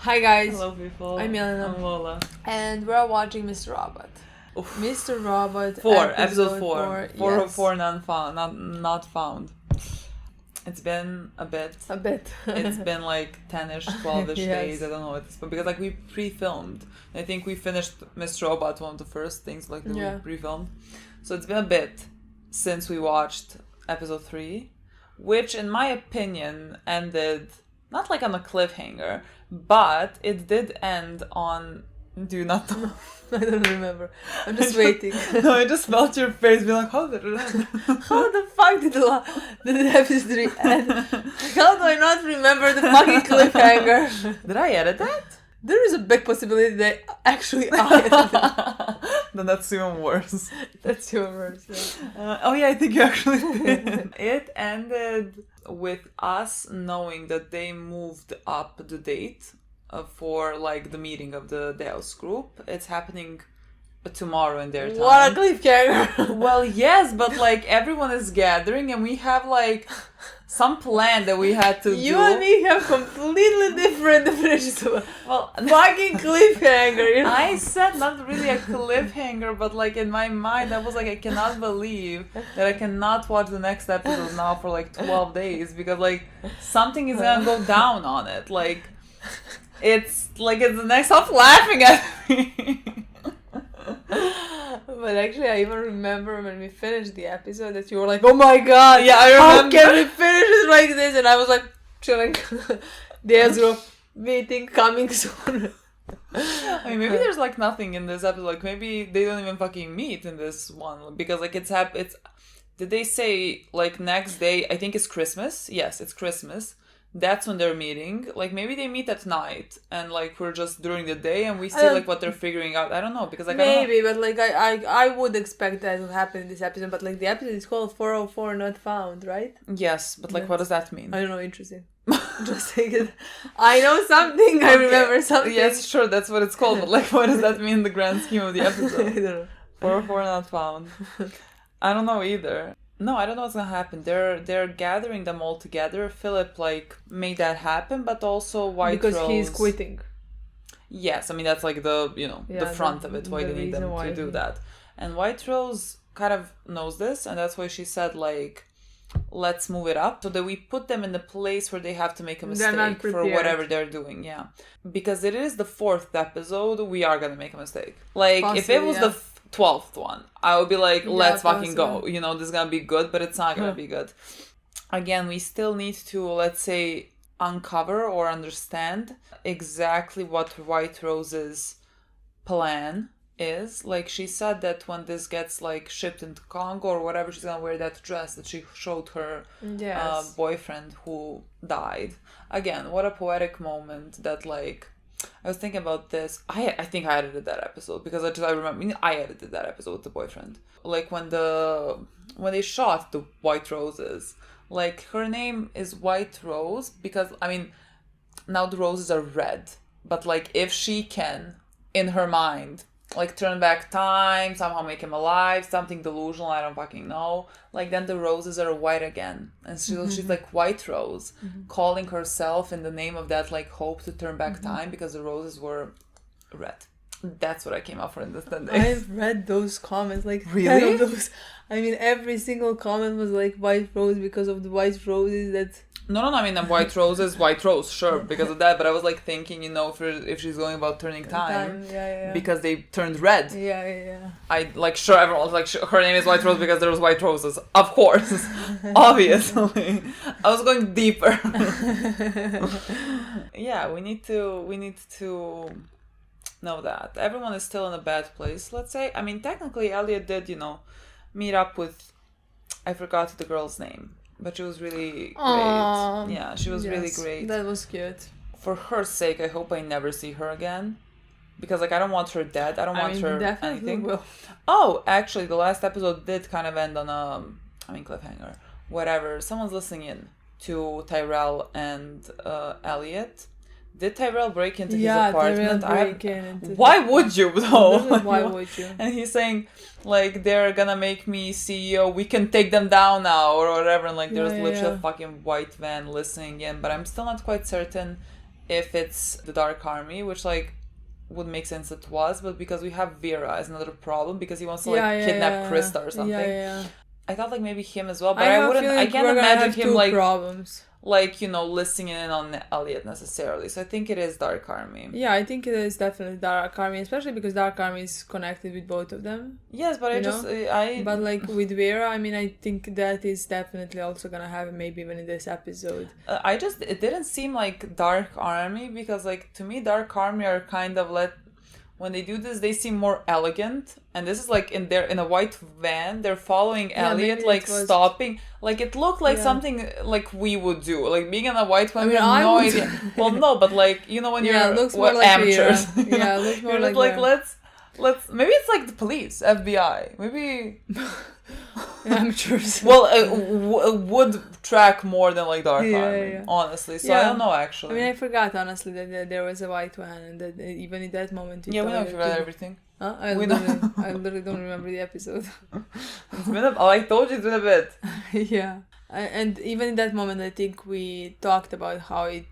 Hi guys, Hello people. I'm Milena. I'm Lola. And we're watching Mr. Robot. Oof. Mr. Robot, Episode 4. Yes. 4 not found. It's been a bit. It's been like 10ish, 12ish Yes. days. I don't know at this point because like we pre-filmed. I think we finished Mr. Robot, one of the first things like that we pre-filmed. So it's been a bit since we watched episode 3, which in my opinion ended not like on a cliffhanger, but it did end on. Do you not know? I don't remember. I'm just waiting. No, I just felt your face being like, how did it end? How the fuck did the episode 3 end? How do I not remember the fucking cliffhanger? Did I edit that? There is a big possibility that actually I edited it. Then that's even worse. That's your words, yeah. Oh yeah, I think you actually did. It ended with us knowing that they moved up the date for like the meeting of the Deus group. It's happening tomorrow in their time. What a cliffhanger! Well, yes, but like everyone is gathering and we have like some plan that we had to do. You and me have completely different definitions of fucking cliffhanger. You know? I said not really a cliffhanger, but like in my mind, I was like, I cannot believe that I cannot watch the next episode now for like 12 days because like something is gonna go down on it. Like it's the next. Stop laughing at me. But actually, I even remember when we finished the episode that you were like, "Oh my god, yeah, I remember. How can we finish it like this?" And I was like, chilling. There's a meeting coming soon. I mean, maybe there's like nothing in this episode. Like maybe they don't even fucking meet in this one because like it's. Did they say like next day? I think it's Christmas. Yes, it's Christmas. That's when they're meeting. Like maybe they meet at night and like we're just during the day and we see like what they're figuring out. I don't know because like maybe, but like I would expect that to happen in this episode. But like the episode is called 404 Not Found, right? Yes, but like what does that mean? I don't know. Interesting. Just take it. I know something. I remember something. Yes, sure. That's what it's called. But like, what does that mean in the grand scheme of the episode? I don't know. 404 Not Found. I don't know either. No, I don't know what's gonna happen. They're gathering them all together. Philip like made that happen, but also White Rose. Because he's quitting. Yes, I mean that's like the the front of it. Why they need them to do that. And White Rose kind of knows this, and that's why she said like, let's move it up so that we put them in the place where they have to make a mistake for whatever they're doing. Yeah, because it is the 4th episode. We are gonna make a mistake. Like possibly, if it was the 12th one, I would be like, let's fucking go. You know, this is gonna be good, but it's not gonna be good. Again, we still need to, let's say, uncover or understand exactly what White Rose's plan is. Like, she said that when this gets, like, shipped into Congo or whatever, she's gonna wear that dress that she showed her boyfriend who died. Again, what a poetic moment that, like, I was thinking about this. I think I edited that episode because I remember I edited that episode with the boyfriend. Like when they shot the White Roses, like her name is White Rose because I mean now the roses are red, but like if she can in her mind like turn back time, somehow make him alive, something delusional, I don't fucking know. Like then the roses are white again. And she's like White Rose, calling herself in the name of that like hope to turn back time because the roses were red. That's what I came up for in this 10 days. I've read those comments, like really? 10 of those. I mean every single comment was like White Rose because of the white roses that... No, I mean, White Roses, White Rose, sure, because of that. But I was like thinking, you know, if she's going about turning time, because they turned red. Yeah. I like sure everyone was like her name is White Rose because there was white roses, of course, obviously. I was going deeper. Yeah, we need to know that everyone is still in a bad place. Let's say, I mean, technically, Elliot did, you know, meet up with. I forgot the girl's name. But she was really great. Yeah, she was really great. That was cute. For her sake, I hope I never see her again. Because, like, I don't want her dead. I don't want her anything. Will. Oh, actually, the last episode did kind of end on a... cliffhanger. Whatever. Someone's listening in to Tyrell and Elliot. Did Tyrell break into his apartment? Why would you, though? Why would you? And he's saying, like, they're gonna make me CEO. We can take them down now, or whatever. And, like, there's literally a fucking white van listening in. But I'm still not quite certain if it's the Dark Army, which like would make sense it was, but because we have Vera as another problem because he wants to kidnap Krista or something. I thought like maybe him as well, but I can't imagine him like problems. Like, listening in on Elliot necessarily. So I think it is Dark Army. Yeah, I think it is definitely Dark Army, especially because Dark Army is connected with both of them. Yes, but But like with Vera, I mean, I think that is definitely also gonna happen maybe even in this episode. It didn't seem like Dark Army because like to me Dark Army are kind of when they do this, they seem more elegant. And this is like in a white van. They're following Elliot, like stopping. Like it looked like something like we would do. Like being in a white van. I mean, I have no idea. Well, no, but like when you're looks more like amateurs. Yeah, it looks more you're like let's maybe it's like the police, FBI. Maybe amateurs. Well, would track more than like Dark Army, honestly. So I don't know actually. I mean, I forgot honestly that there was a white van, and that even in that moment. We don't forget everything. Huh? I literally don't remember the episode. It's been I told you it's been a bit. Yeah. And even in that moment, I think we talked about how it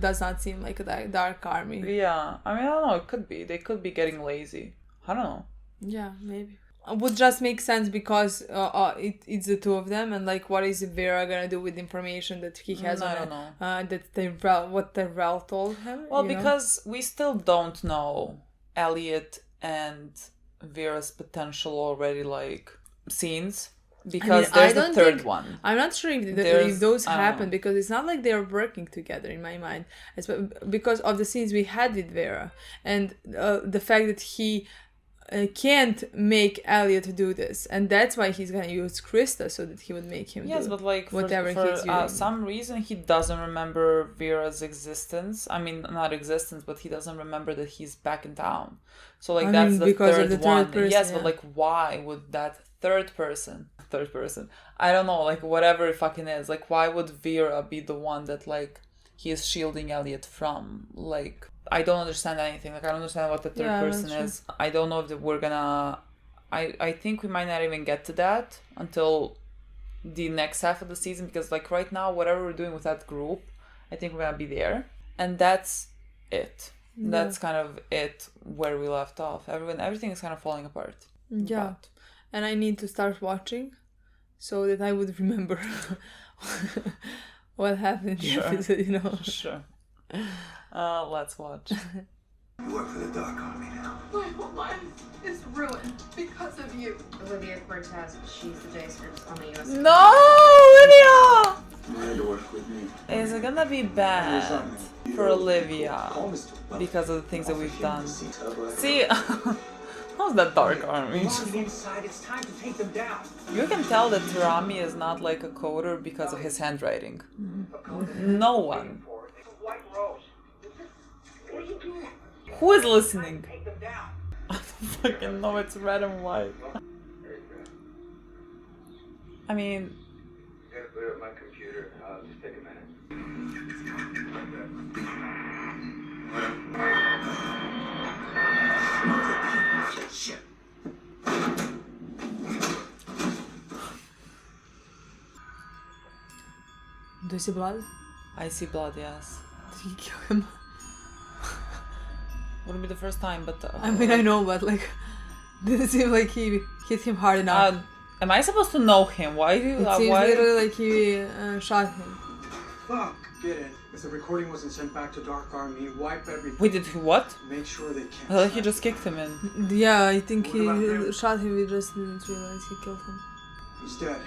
does not seem like a Dark Army. Yeah. I mean, I don't know. It could be. They could be getting lazy. I don't know. Yeah, maybe. It would just make sense because it's the two of them, and like what is Vera gonna do with information that he has I don't know. What Tyrell told him? Well, because we still don't know Elliot and Vera's potential already like scenes. Because there's the third one. I'm not sure if those happen because it's not like they're working together in my mind. It's because of the scenes we had with Vera and the fact that he can't make Elliot do this, and that's why he's gonna use Krista so that he would make him do but like whatever he's for some reason he doesn't remember Vera's existence. I mean, not existence, but he doesn't remember that he's back in town. So like that's the third one. Yes, but like why would that third person, I don't know, like whatever it fucking is, like why would Vera be the one that like he is shielding Elliot from? Like I don't understand anything. Like I don't understand what the third person is. I don't know if we're gonna I think we might not even get to that until the next half of the season, because like right now whatever we're doing with that group, I think we're gonna be there. And that's it. Yeah. That's kind of it where we left off. Everything is kind of falling apart. Yeah. And I need to start watching so that I would remember what happened in the episode, Sure. Let's watch. You work for the Dark Army now. My whole life is ruined because of you. Olivia Cortez, she's the J script on the US. No, Olivia! You had to work with me. Is it gonna be bad for Olivia because of the things that we've done? See, how's that Dark Army? It's time to take them down. You can tell that Rami is not like a coder because of his handwriting. No one. Who is listening? I don't fucking know, it's red and white. I mean... I'm gonna put it on my computer. Just take a minute. Shit. Do you see blood? I see blood, yes. Did he kill him? Wouldn't be the first time, but... I mean, I know, but like... Didn't seem like he hit him hard enough. Am I supposed to know him? Why do you... It seems literally like he shot him. Fuck! Get it. If the recording wasn't sent back to Dark Army, wipe everything. Wait, did he what? Make sure they can't... I thought he just kicked him in. Yeah, I think he shot him, we just didn't realize he killed him. He's dead.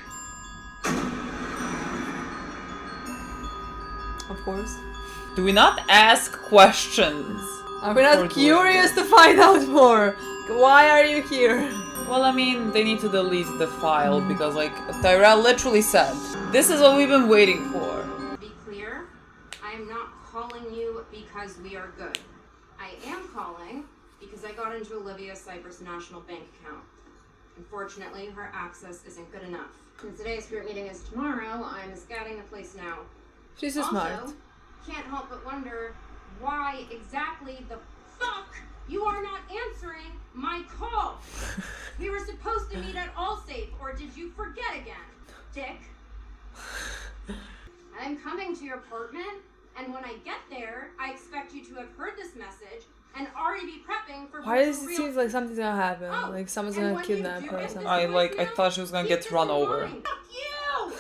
Of course. Do we not ask questions? Are we not curious to find out more? Why are you here? Well, I mean, they need to delete the file because, like, Tyrell literally said, this is what we've been waiting for. To be clear, I am not calling you because we are good. I am calling because I got into Olivia Cyprus' national bank account. Unfortunately, her access isn't good enough. Since today's spirit meeting is tomorrow, I'm scouting the place now. She's so smart. Also, can't help but wonder why exactly the fuck you are not answering my call. We were supposed to meet at Allsafe, or did you forget again, dick? I'm coming to your apartment And when I get there, I expect you to have heard this message and already be prepping for. Why does it seem like something's gonna happen? Oh, like someone's and gonna when kidnap you do her or get something. I thought she was gonna get run over. Fuck you!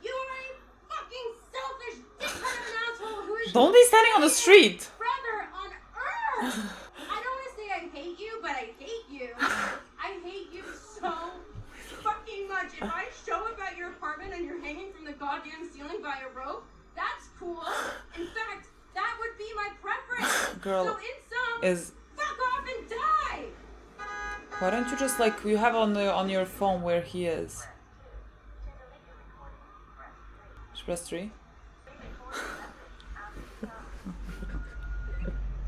You are a fucking selfish dickhead of an asshole who is Don't be standing on the street! brother on earth! I don't want to say I hate you, but I hate you. I hate you so fucking much. If I show up at your apartment and you're hanging from the goddamn ceiling by a rope, that's cool. In fact, that would be my preference. Girl, so in sum, is fuck off and die! why don't you just like you have on your phone where he is? Just press 3.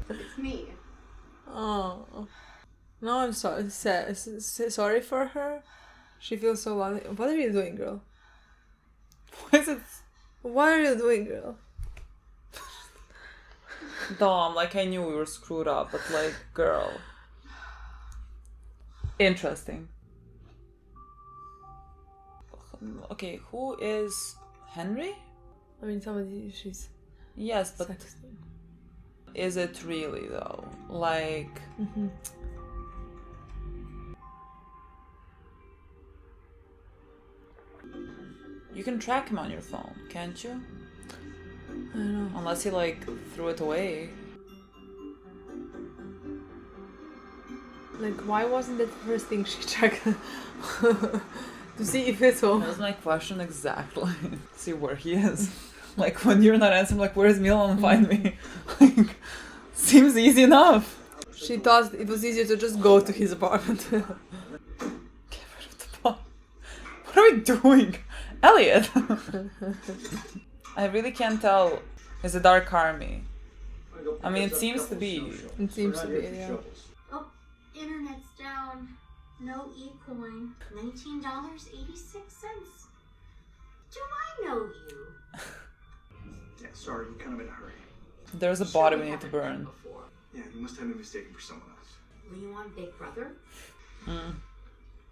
It's me. Oh. No, I'm sorry. Sorry for her. She feels so lonely. What are you doing, girl? What is it? What are you doing, girl? Dom, like I knew we were screwed up, but like, girl. Interesting. Okay, who is Henry? I mean, somebody she's Yes, but sexting. is it really though? Like, you can track him on your phone, can't you? I don't know. Unless he like threw it away. Like, why wasn't that the first thing she checked to see if it's home? That was my question exactly. See where he is. Like when you're not answering, like where is Milan? Find me. Like, seems easy enough. She thought it was easier to just go to his apartment. Get rid of the bomb. What are we doing, Elliot? I really can't tell. Is it Dark Army? I mean, it seems to be. It seems to be, yeah. Oh, internet's down. No e-coin. $19.86. Do I know you? Yeah, sorry, we're kind of in a hurry. There's a body we need to burn. Yeah, you must have been mistaken for someone else. Were you on Big Brother?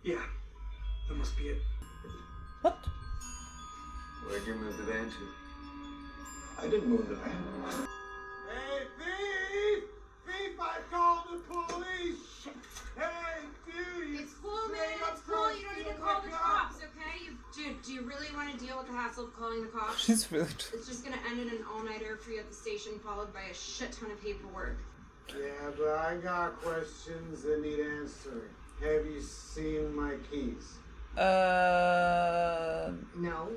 Yeah, that must be it. What? Where'd you move the van to? I didn't move the van. Hey, thief! Thief, I called the police! Hey, dude! It's cool, man. It's cool. You don't need to call the cops, okay? Dude, do you really want to deal with the hassle of calling the cops? She's really. It's just gonna end in an all-nighter for you at the station, followed by a shit ton of paperwork. Yeah, but I got questions that need answering. Have you seen my keys? No.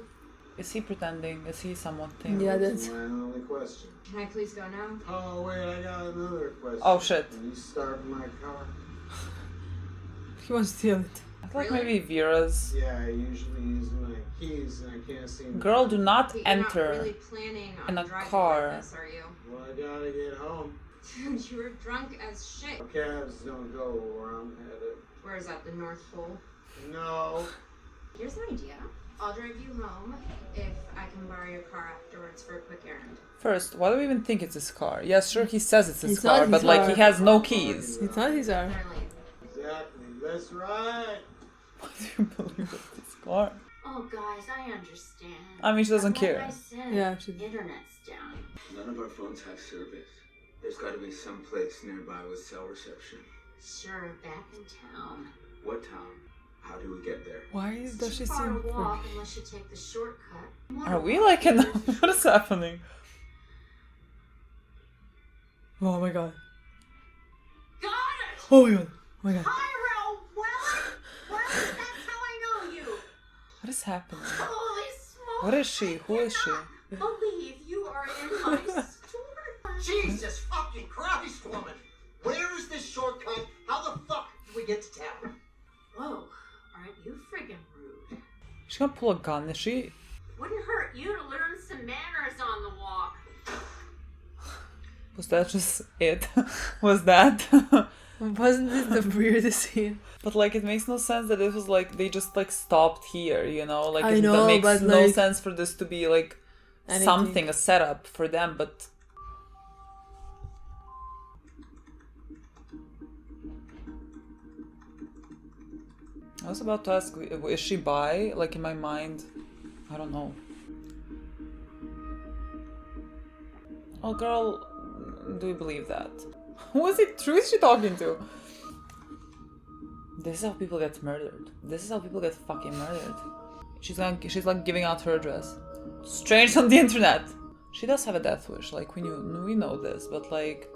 Is he pretending? Is he somewhat thing? Yeah, That's that's. my only question. Can I please go now? Oh, wait, I got another question. Oh shit. Can you start my car? He wants to steal it. I thought Really? maybe Vera's. Yeah, I usually use my keys and I can't see my Girl, do not But you're enter. not really planning on in a driving car. like this, are you? Well, I gotta get home. Dude, you were drunk as shit. Cabs don't go where I'm headed. Where is that, the North Pole? No. Here's an idea. I'll drive you home if I can borrow your car afterwards for a quick errand. First, why do we even think it's his car? Yes, sure, he says it's his It's not car, his but like car. he has no keys. It's not his arm. Darlene. Exactly. That's right. Why do you believe it's his car? Oh, guys, I understand. I mean, she doesn't But care. Like I said, Yeah, she- internet's down. None of our phones have service. There's got to be some place nearby with cell reception. Sure, back in town. What town? How do we get there? Why does she Far seem to walk freaky? unless you take the shortcut. Are we like in? What is happening? Oh my god. Got it! Oh my god. Oh my god. Pyro, well, that's how I know you. What is happening? Holy smoke! What is she? Who is she? Believe you are in my store. Jesus fucking Christ, woman! Where is this shortcut? How the fuck do we get to town? Whoa, aren't you friggin' rude? She's gonna pull a gun, is she? Wouldn't hurt you to learn some manners on the walk. Was that just it? Was that? Wasn't this the weirdest scene? But like, it makes no sense that it was like they just like stopped here, you know? Like, I that know, makes but, no like, sense for this to be like anything. something, a setup for them, but. I was about to ask, is she bi? Like in my mind, I don't know. Oh, girl, do you believe that? Who is it? Who is she talking to? This is how people get murdered. This is how people get fucking murdered. She's like giving out her address. Strange on the internet. She does have a death wish. Like we know this, but like,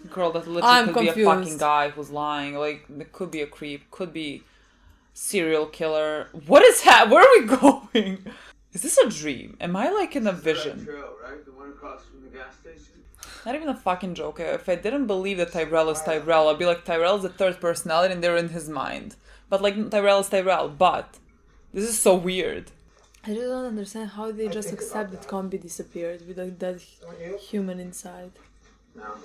girl, that literally could be a fucking guy who's lying. Like, it could be a creep. Could be serial killer. What is where are we going? Is this a dream? Am I like in a vision? Trail, right? The one across from the gas station. Not even a fucking joke. If I didn't believe that Tyrell is Tyrell, I'd be like, Tyrell's the third personality and they're in his mind. But like, Tyrell is Tyrell. But this is so weird. I just don't understand how they just accept that Combi disappeared with like that human inside. No.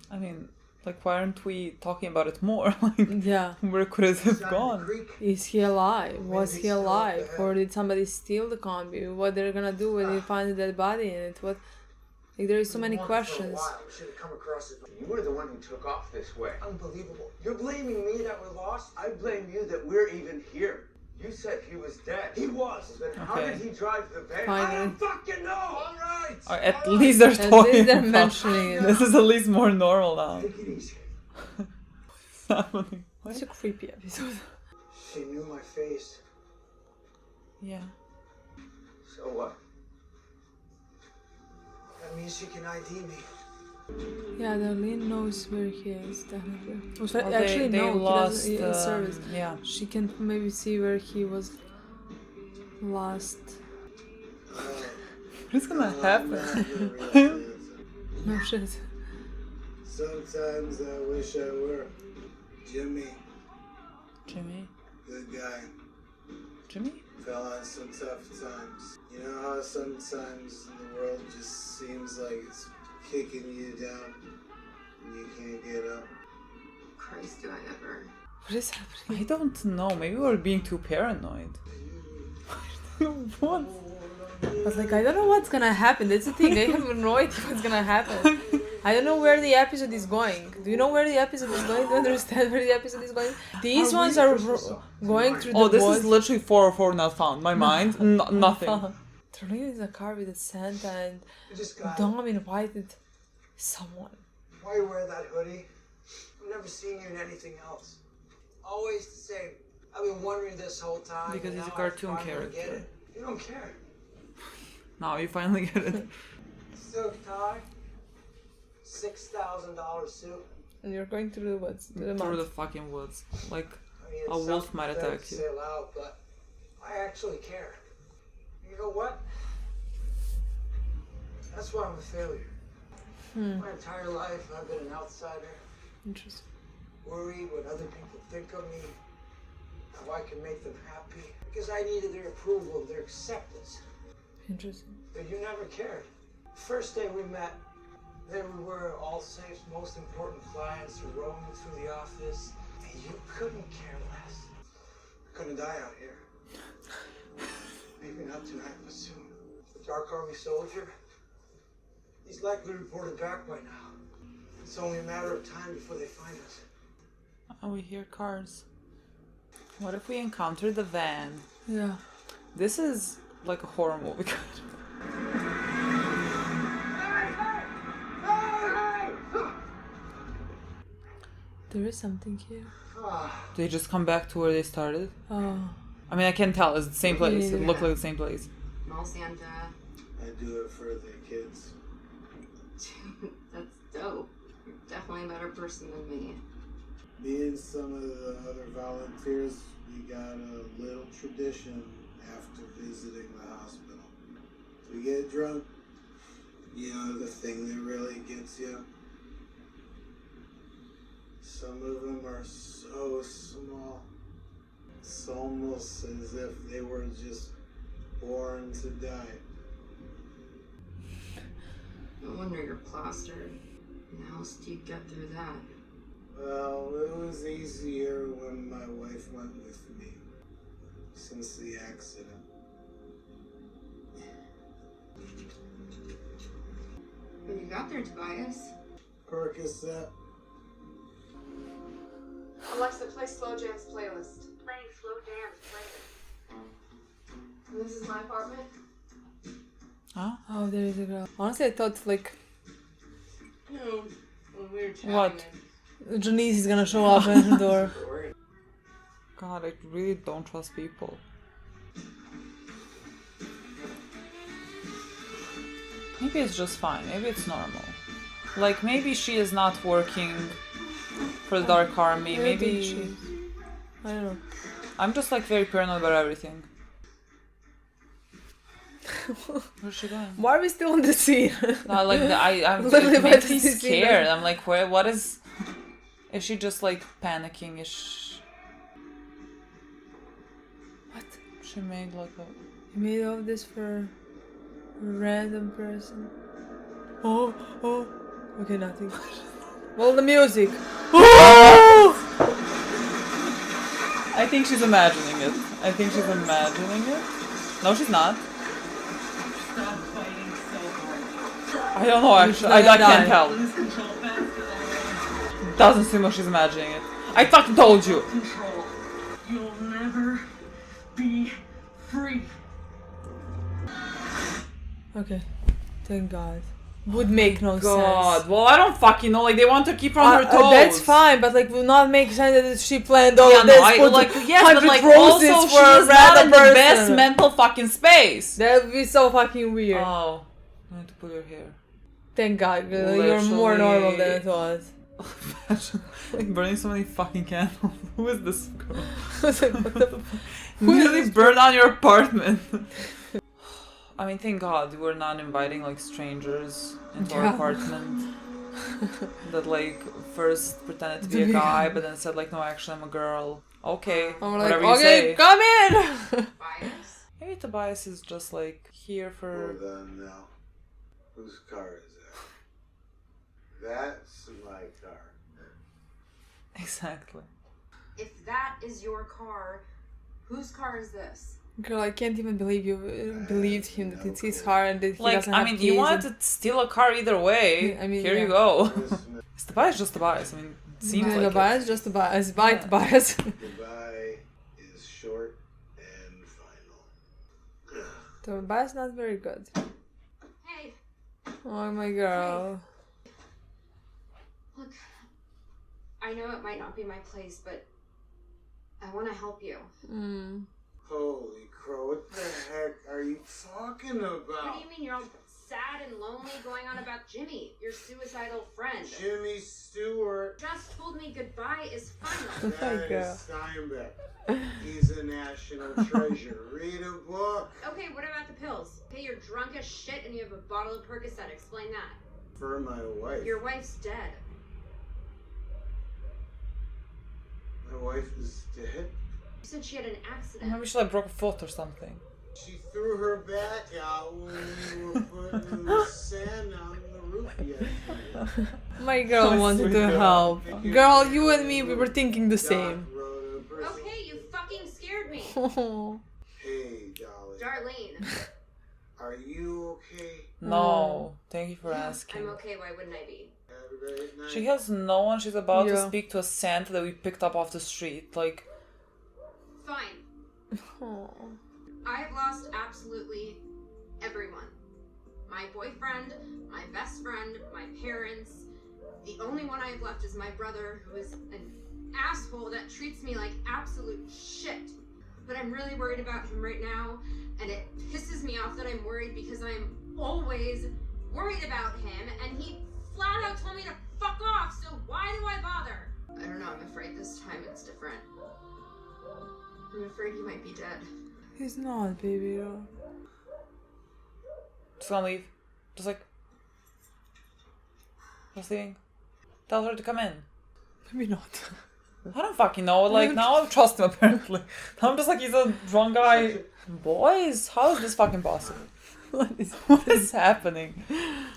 I mean, like, why aren't we talking about it more? Like, yeah. Where could it have gone? Is he alive? Was he alive? Or did somebody steal the Combi? What they're gonna do when they find a dead body in it? What? Like, there is so many questions. You were the one who took off this way. Unbelievable. You're blaming me that we're lost? I blame you that we're even here. You said he was dead. He was. Then how did he drive the van? Finally. I don't fucking know. All right. At least they're talking. At least they're mentioning it. This is at least more normal now. Take it easy. It's a creepy episode. She knew my face. Yeah. So what? That means she can ID me. Yeah, Darlene knows where he is, definitely. Well, actually, they no, lost, he doesn't. Service. Yeah. She can maybe see where he was last. What's gonna happen? No shit. Sometimes I wish I were Jimmy. Jimmy? Good guy. Jimmy? Fell on some tough times. You know how sometimes the world just seems like it's kicking you down and you can't get up? Christ, do I ever. What is happening? I don't know. Maybe we're being too paranoid. What? I was like, I don't know what's gonna happen. That's the thing. I have no idea what's gonna happen. I don't know where the episode is going. Do you know where the episode is going? Do you understand where the episode is going? These ones are going through the Oh, this woods. is literally 404 not found. My mind, nothing. Darlene is in a car with a Santa and Dom invited someone. Why you wear that hoodie? I've never seen you in anything else. Always the same. I've been wondering this whole time. Because and he's a now cartoon I finally character. Get it. You don't care. Now you finally get it. Silk tie, $6,000 suit. And you're going through the woods. Through the fucking woods. Like, I mean, a wolf might attack you. Say loud, but I actually care. You know what? That's why I'm a failure. My entire life, I've been an outsider. Interesting. Worried what other people think of me, how I can make them happy, because I needed their approval, their acceptance. Interesting. But you never cared. First day we met, there we were, all Safe's most important clients roaming through the office, and you couldn't care less. I'm gonna die out here. Maybe not tonight, but soon. The Dark Army soldier, he's likely reported back by now. It's only a matter of time before they find us. Oh, we hear cars. What if we encounter the van? Yeah. This is like a horror movie. There is something here. They just come back to where they started? Oh. I mean, I can't tell. It's the same place. It looked like the same place. Mall Santa. I do it for the kids. That's dope. You're definitely a better person than me. Me and some of the other volunteers, we got a little tradition after visiting the hospital. We get drunk. You know, the thing that really gets you. Some of them are so small. It's almost as if they were just born to die. No wonder you're plastered. How else do you get through that? Well, it was easier when my wife went with me. Since the accident. What you got there, Tobias? Percocet. Alexa, play Slow Jam's playlist. Playing Slow Jam's playlist. And this is my apartment. Huh? Oh, there is a girl. Honestly, I thought like What? Janice is gonna show up at the door. God, I really don't trust people. Maybe it's just fine. Maybe it's normal. Like, maybe she is not working for the Dark Army. Maybe... I don't know. I'm just like very paranoid about everything. Where's she going? Why are we still on the scene? No, like, I'm Literally it makes me about to see scared. that. I'm like, what is... Is she just like panicking? What? She made like a... You made all this for a random person. Oh. Okay, nothing. Well, the music. I think she's imagining it. No, she's not. I don't know actually. I can't tell. Doesn't seem like she's imagining it. I fucking told you. Control. You'll never be free. Okay, thank God. Would make no God, sense. well I don't fucking know. Like they want to keep her on her toes. That's fine, but like, would not make sense that she planned all Yeah, of this. no, I put like yes, but 100 like roses also for she a is not in random the person. best mental fucking space. That would be so fucking weird. Oh, I need to pull your hair. Thank God, you're more normal than it was. Like burning so many fucking candles. Who is this girl? I was like, what the fuck? Really burn down your apartment. I mean, thank God we're not inviting like strangers into our apartment. That like first pretended to be a guy, but then said like, no, actually I'm a girl. Okay, I'm like, whatever you okay, say. come in. Bias? Maybe Tobias is just like here for. Well then, now, whose car is that? That's my car. Exactly. If that is your car, whose car is this? Girl, I can't even believe you believed him that it's his car and that he Like, doesn't I have mean, keys. you wanted to steal a car either way. I mean, here yeah. you go. Is Tobias just Tobias? I mean, it seems like Tobias, it. just Tobias, bye Tobias. Goodbye is short and final. Tobias not very good. Hey, Oh my girl. look, I know it might not be my place, but I want to help you. Holy crow, what the heck are you talking about? What do you mean you're all sad and lonely going on about Jimmy, your suicidal friend? Jimmy Stewart. Just told me goodbye is final. That girl. is Steinbeck. He's a national treasure. Read a book. Okay, what about the pills? Okay, you're drunk as shit and you have a bottle of Percocet. Explain that. For my wife. Your wife's dead. My wife is dead? You said she had an accident. Maybe she like broke a foot or something. She threw her back out when we were putting the sand on the roof yesterday. My girl Oh, wanted sweet to girl. help. Girl, you and me, we were thinking the same. Doc wrote a person- Okay, you fucking scared me. Hey, darling. Darlene. Are you okay? No, thank you for asking. I'm okay, why wouldn't I be? Have a great night. She has no one. She's about to Yeah. speak to a Santa that we picked up off the street. Like, Fine. I've lost absolutely everyone. My boyfriend, my best friend, my parents. The only one I've left is my brother, who is an asshole that treats me like absolute shit. But I'm really worried about him right now, and it pisses me off that I'm worried because I'm always worried about him, and he flat out told me to fuck off, so why do I bother? I don't know, I'm afraid this time it's different. I'm afraid he might be dead. He's not, baby. just gonna leave. Just leaving. Tell her to come in. Maybe not. I don't fucking know. Like, now I trust him apparently. Now I'm just like, he's a drunk guy. Boys, how is this fucking possible? What is happening?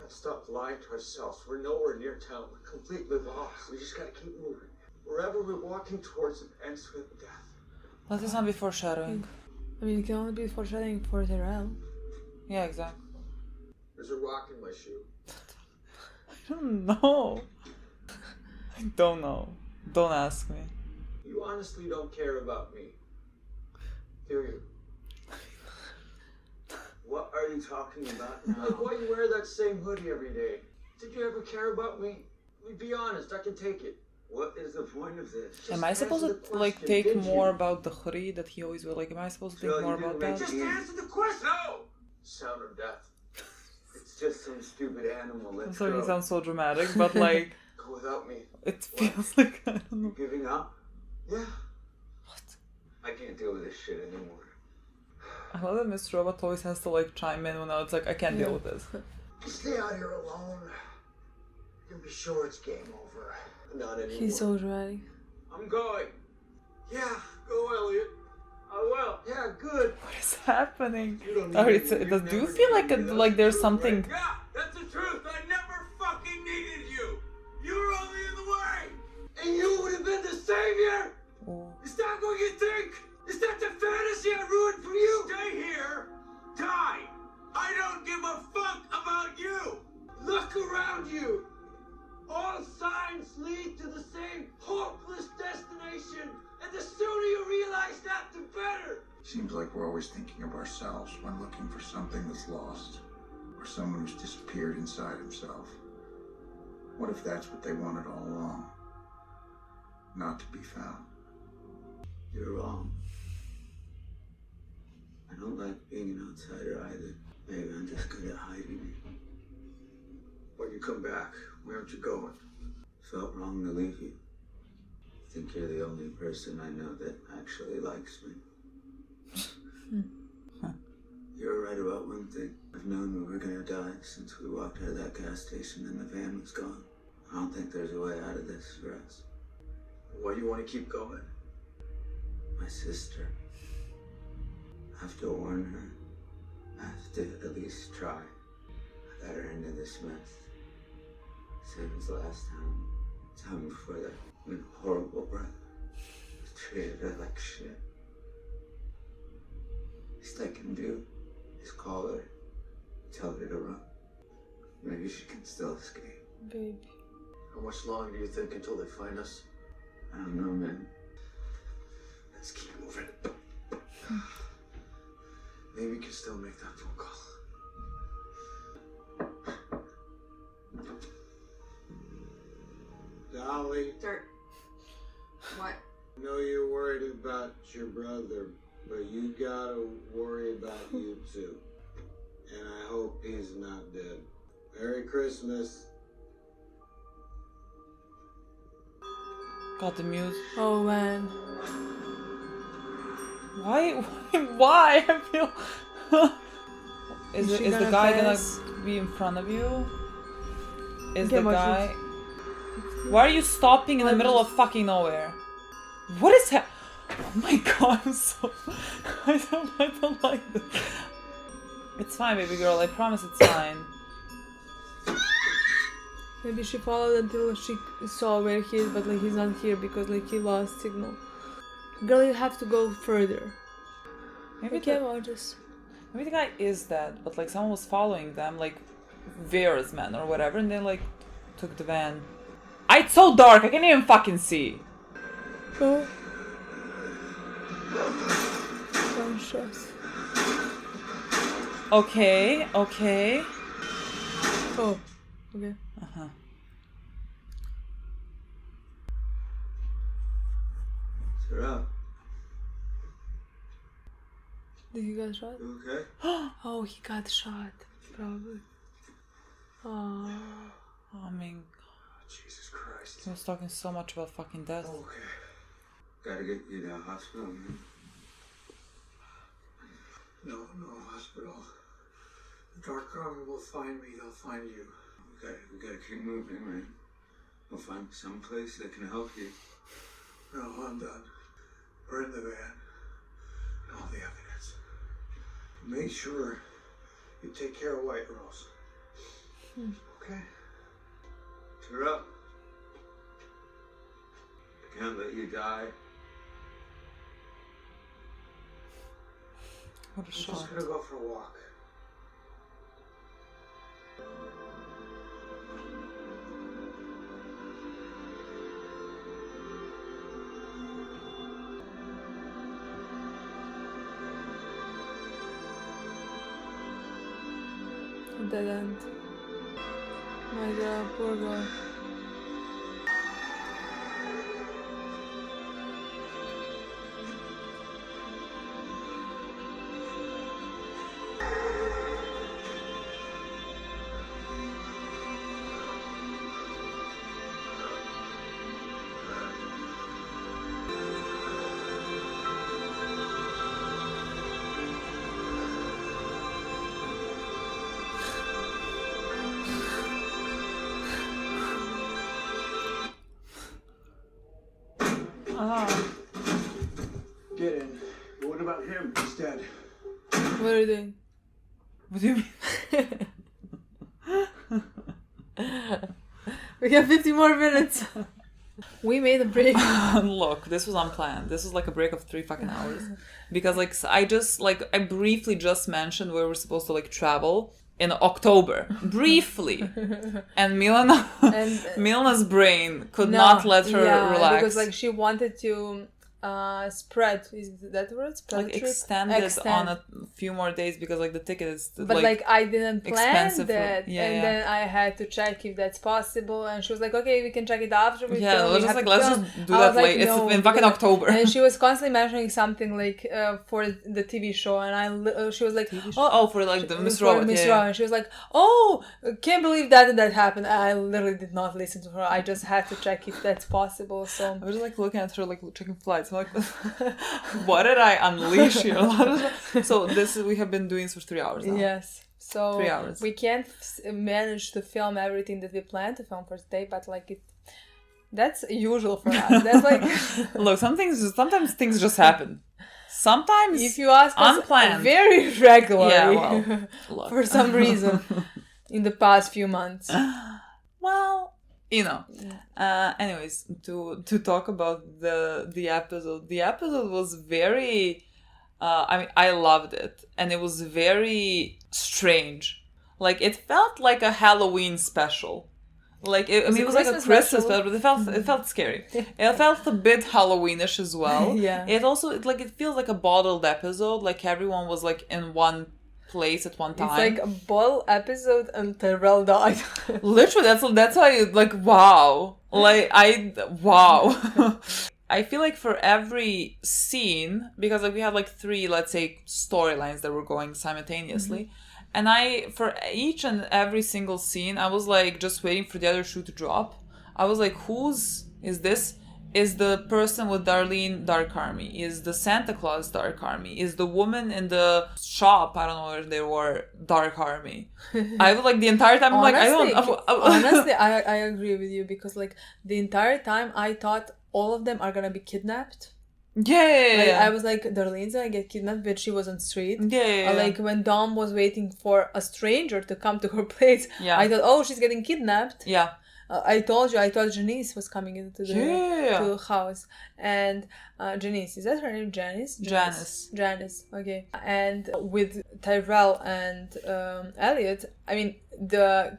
Stop lying to ourselves. We're nowhere near town. We're completely lost. We just gotta keep moving. Wherever we're walking towards it ends with death. Let this not be foreshadowing. I mean, it can only be foreshadowing for Terrell. Yeah, exactly. There's a rock in my shoe. I don't know. I don't know. Don't ask me. You honestly don't care about me, do you? What are you talking about now? Like, why you wear that same hoodie every day? Did you ever care about me? Be honest, I can take it. What is the point of this? Am I supposed to like take more about the hoodie that he always wear? Like, am I supposed to take more about that? Just answer the question! No! Sound of death. It's just some stupid animal. I'm Let's sorry, go. it sounds so dramatic, but like, Go without me. it feels like, I don't know. You giving up? Yeah. What? I can't deal with this shit anymore. I love that Mr. Robot always has to like chime in when it's like, I can't deal with this. Stay out here alone. You can be sure it's game over. Not anymore. He's so dramatic. I'm going. Yeah, go, Elliot. I will. Yeah, good. What is happening? You don't need Oh, me. it You've do you never feel like needed me. like there's That's something? Yeah, that's the truth. I never fucking needed you. You were only in the way. And you would have been the savior? Oh. Is that what you think? Is that the fantasy I ruined for you? Stay here. Die. I don't give a fuck about you. Look around you. All signs lead to the same hopeless destination. And the sooner you realize that, the better. Seems like we're always thinking of ourselves when looking for something that's lost, or someone who's disappeared inside himself. What if that's what they wanted all along? Not to be found. You're wrong. I don't like being an outsider either. Maybe I'm just good at hiding it. When you come back, where aren't you going? Felt wrong to leave you. I think you're the only person I know that actually likes me. You're right about one thing. I've known we were gonna die since we walked out of that gas station and the van was gone. I don't think there's a way out of this for us. Why do you want to keep going? My sister. I have to warn her. I have to at least try. I got her into this mess. Same as last time. Time before that. When horrible brother treated her like shit. Least I can do is call her, tell her to run. Maybe she can still escape. Baby. How much longer do you think until they find us? I don't know, man. Let's keep moving. Maybe we can still make that phone call. Dolly, Dirt. What? I know you're worried about your brother, but you gotta worry about you too. And I hope he's not dead. Merry Christmas. God, the music. Oh man. Why? Why? I feel. Is the guy pass? gonna be in front of you? Is Okay, the but guy? Why are you stopping in the middle of fucking nowhere? What is that? Oh my god, I'm so. I don't like this. It's fine, baby girl. I promise it's fine. Maybe she followed until she saw where he is, but like he's not here because like he lost signal. Girl, you have to go further. Maybe Maybe the guy is dead, but like someone was following them, like Vera's man or whatever, and they like took the van. It's so dark, I can't even fucking see. Oh. Gunshots. Okay, okay. Oh, okay. Uh-huh. You're up. Did he get shot? You okay? Oh, he got shot. Probably. Oh. I mean, Jesus Christ. he was talking so much about fucking death. Okay. Gotta get you to the hospital, man. No hospital. The Dark Army will find me, they'll find you. We gotta keep moving, man. We'll find some place that can help you. No, I'm done. Burn the van. And all the evidence. Make sure you take care of White Rose. Okay? You're up. I can't let you die. What a I'm shot. just gonna go for a walk. Dead end. My God, poor girl. Get in. But what about him? He's dead. What are you doing? What do you mean? We have 50 more minutes. We made a break. Look, this was unplanned. This was like a break of 3 fucking hours. Because like I briefly just mentioned we were supposed to like travel in October. Briefly. And Milena's brain could not let her relax. Because like she wanted to spread, is that the word? Spread like extend on a few more days because like the ticket is but like I didn't plan that then I had to check if that's possible, and she was like, okay, we can check it after we film. Let's just do that later. It's in fucking October. And she was constantly mentioning something like for the TV show, and she was like, for like the Miss Robot, and she was like, oh, can't believe that and that happened. I literally did not listen to her. I just had to check if that's possible. So I was just like looking at her like checking flights. I'm like, what did I unleash here? So we have been doing this for 3 hours now. Yes. So 3 hours. We can't manage to film everything that we planned to film for today, but like that's usual for us. That's like look, sometimes things just happen. Sometimes if you ask us, unplanned, very regularly. Yeah, well, for some reason in the past few months. Well, you know. Anyways, to talk about the episode. The episode was very I loved it, and it was very strange. Like it felt like a Halloween special. Like it was like a Christmas special, but it felt scary. It felt a bit Halloweenish as well. Yeah. It feels like a bottled episode. Like everyone was like in one place at one time. It's like a bottle episode and Tyrell died. Literally, that's why like wow. Wow. I feel like for every scene, because like we had like 3, let's say, storylines that were going simultaneously. Mm-hmm. And for each and every single scene, I was like just waiting for the other shoe to drop. I was like, whose is this? Is the person with Darlene Dark Army? Is the Santa Claus Dark Army? Is the woman in the shop, I don't know where they were, Dark Army? I was like the entire time, honestly, I agree with you, because like the entire time I thought all of them are gonna be kidnapped. Yeah. I was like, Darlene's gonna get kidnapped, but she was on street. Yeah. Like when Dom was waiting for a stranger to come to her place, I thought, oh, she's getting kidnapped. Yeah. I thought Janice was coming into the house. And Janice, is that her name? Janice? Okay. And with Tyrell and Elliot, I mean, the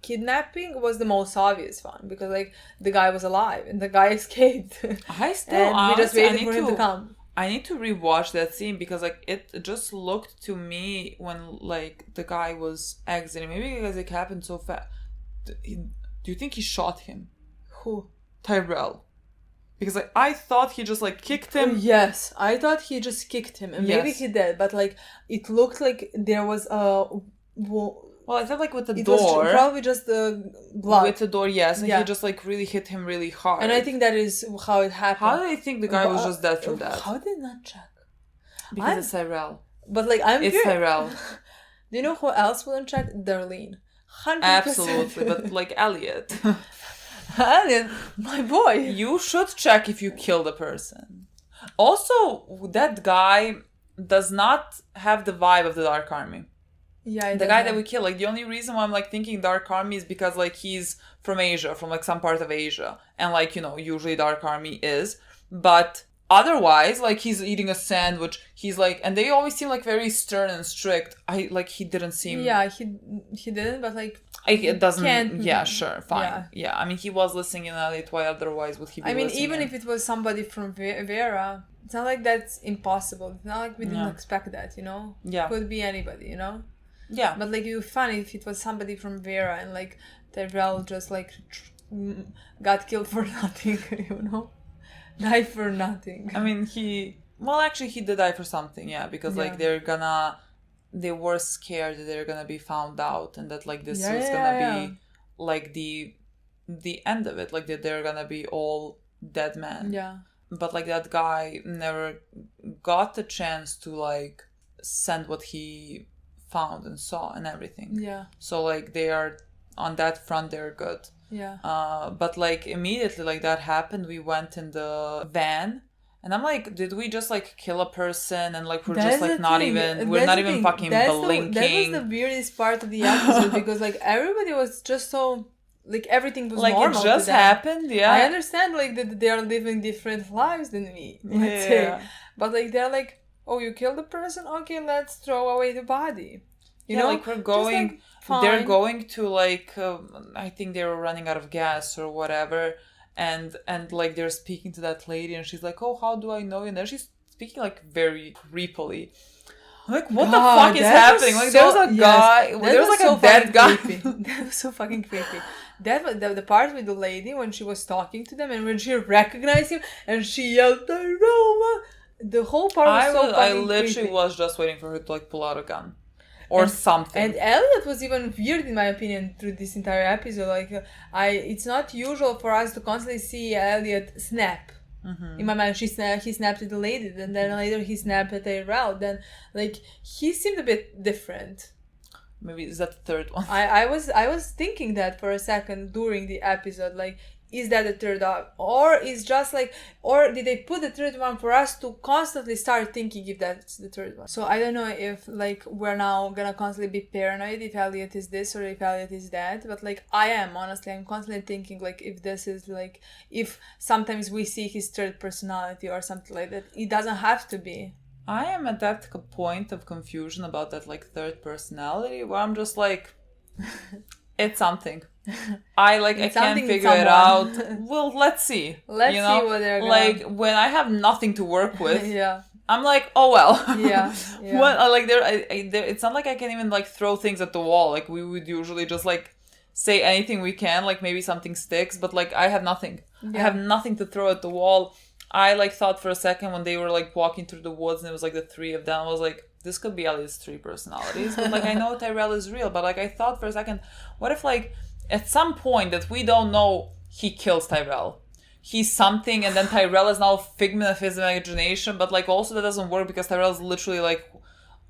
kidnapping was the most obvious one, because like the guy was alive and the guy escaped. We just waited for him to come. I need to rewatch that scene, because like it just looked to me when like the guy was exiting, maybe because it happened so fast. Do you think he shot him? Who? Tyrell. Because like I thought he just like kicked him. Yes, I thought he just kicked him, and maybe he did, but like it looked like there was a. Well, I felt like with the door. It was probably just the blood. With the door, yes, and he just like really hit him really hard. And I think that is how it happened. How do they think the guy was just dead from that? How did they not check? Because it's Tyrell. But like it's Tyrell. Do you know who else wouldn't check? Darlene. 100%. Absolutely, but like Elliot. Elliot, my boy. You should check if you killed a person. Also, that guy does not have the vibe of the Dark Army. Yeah, the guy that we killed. Like the only reason why I'm like thinking Dark Army is because like he's from Asia, from like some part of Asia, and like usually Dark Army is, but. Otherwise, like, he's eating a sandwich, he's like, and they always seem like very stern and strict. He didn't seem... Yeah, he didn't, but like... It doesn't... Yeah, sure, fine. Yeah, I mean, he was listening in Elliot, why otherwise would he be listening? Even if it was somebody from Vera, it's not like that's impossible. It's not like we didn't expect that, Yeah. Could be anybody, Yeah. But like it would be funny if it was somebody from Vera and like Tyrell just like got killed for nothing, you know? Died for nothing. I mean, he did die for something, yeah, because like they were scared that they're gonna be found out and that like this was gonna be like the end of it, like that they're gonna be all dead men. Yeah. But like that guy never got the chance to like send what he found and saw and everything. Yeah. So like they are on that front, they're good. Yeah. But like immediately like that happened, we went in the van and I'm like, did we just like kill a person and like we're just like not even fucking blinking? That was the weirdest part of the episode because like everybody was just so like everything was like normal it just to them. happened. Yeah, I understand like that they are living different lives than me, let's say, but like they're like, oh, you killed a person, okay, let's throw away the body. You know, like we're going. Just, like, they're going to like I think they were running out of gas or whatever, and like they're speaking to that lady and she's like, oh, how do I know you? And then she's speaking like very creepily. I'm like, what the fuck is happening? Like there was a guy, there was like so a dead guy. That was so fucking creepy. That was the part with the lady when she was talking to them and when she recognized him and she yelled Tyrell. The whole part was I literally was just waiting for her to like pull out a gun. Or something. And Elliot was even weird in my opinion through this entire episode. Like it's not usual for us to constantly see Elliot snap. Mm-hmm. In my mind, he snapped at the lady, and then later he snapped at Tyrell. Then like he seemed a bit different. Maybe is that the third one? I was thinking that for a second during the episode, like, is that the third one? Or is just like, or did they put the third one for us to constantly start thinking if that's the third one? So I don't know if like we're now gonna constantly be paranoid if Elliot is this or if Elliot is that, but like I'm constantly thinking like if this is like, if sometimes we see his third personality or something like that. It doesn't have to be. I am at that point of confusion about that like third personality where I'm just like, it's something. I can't figure it out. Well, let's see. Let's see what they're gonna... Like when I have nothing to work with, yeah. I'm like, oh well. Yeah. Well, like there, it's not like I can even like throw things at the wall. Like we would usually just like say anything we can. Like maybe something sticks, but like I have nothing. Yeah. I have nothing to throw at the wall. I like thought for a second when they were like walking through the woods and it was like the three of them. I was like, this could be Ellie's three personalities. But like I know Tyrell is real, but like I thought for a second, what if like at some point that we don't know he kills Tyrell. He's something and then Tyrell is now a figment of his imagination, but like also that doesn't work because Tyrell is literally like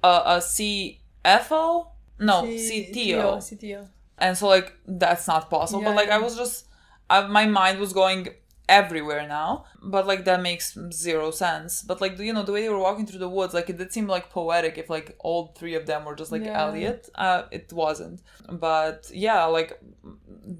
a CFO? No, CTO. And so like that's not possible. But like I was just, my mind was going everywhere now, but like that makes zero sense. But like, you know, the way they were walking through the woods, like it did seem like poetic if like all three of them were just like Elliot. It wasn't, but yeah, like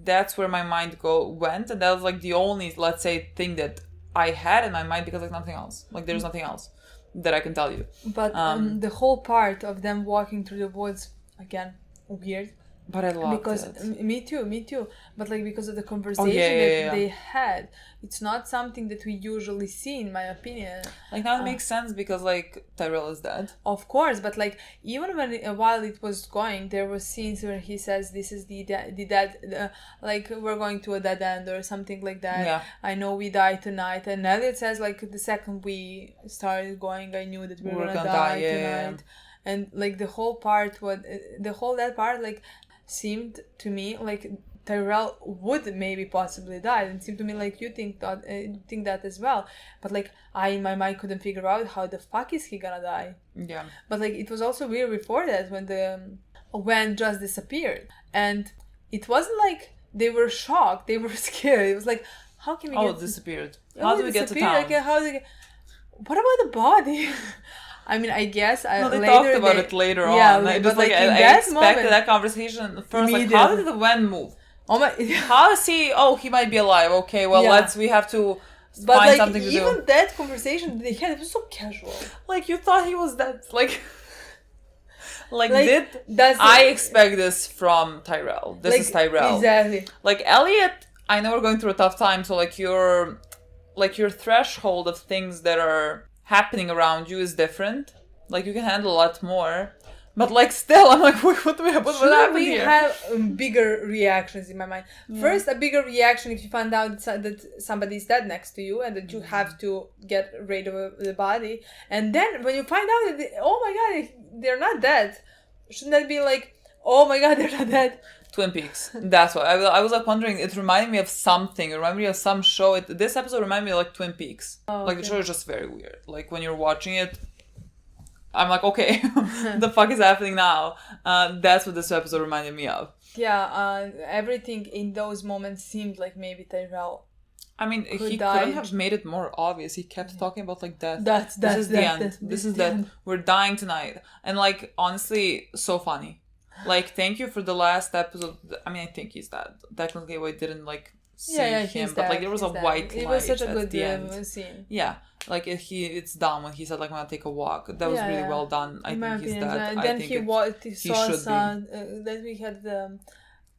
that's where my mind went, and that was like the only, let's say, thing that I had in my mind because like nothing else, like there's nothing else that I can tell you. But the whole part of them walking through the woods, again, weird. But I loved it. Me too. But like because of the conversation they had, it's not something that we usually see, in my opinion. Like now it makes sense because like Tyrell is dead. Of course, but like even while it was going, there were scenes where he says, "This is the dead, like we're going to a dead end" or something like that. Yeah. I know we die tonight, and Elliot says like the second we started going, I knew that we were gonna die tonight. Yeah. And like the whole part, that part like seemed to me like Tyrell would maybe possibly die, and it seemed to me like you think that as well, but like I in my mind couldn't figure out how the fuck is he gonna die. Yeah. But like it was also weird before that when just disappeared, and it wasn't like they were shocked, they were scared. It was like, how can we disappeared? How do we get to town? Like, what about the body? I mean, I guess they talked about it later on. I just like I expected that conversation first. Like, how did the van move? Oh my! How is he? Oh, he might be alive. Okay, well, we have to find something to do. Even that conversation they had, it was so casual. Like you thought he was dead. I expect this from Tyrell. This is Tyrell. Exactly. Like Elliot, I know we're going through a tough time, so like your threshold of things that are happening around you is different. Like you can handle a lot more. But like still, I'm like, what happened we here? have bigger reactions in my mind. First, a bigger reaction if you find out that somebody's dead next to you and that you have to get rid of the body. And then when you find out that, oh my god, they're not dead. Shouldn't that be like, oh my god, they're not dead? Twin Peaks. That's why I was like wondering. It reminded me of something. It reminded me of some show. This episode reminded me of like Twin Peaks. Oh, like the show is just very weird. Like when you're watching it, I'm like, okay, the fuck is happening now? That's what this episode reminded me of. Yeah, everything in those moments seemed like maybe Tyrell. I mean, he couldn't have made it more obvious. He kept talking about like death. This is the end. This is death. We're dying tonight. And like, honestly, so funny. Like, thank you for the last episode. I mean, I think he's dead. Technically, we didn't like see him, but like there was a white light. It was such a good scene. Yeah. Like it's done when he said like I'm gonna take a walk. That was really well done. I think he's dead. And then he saw some that we had the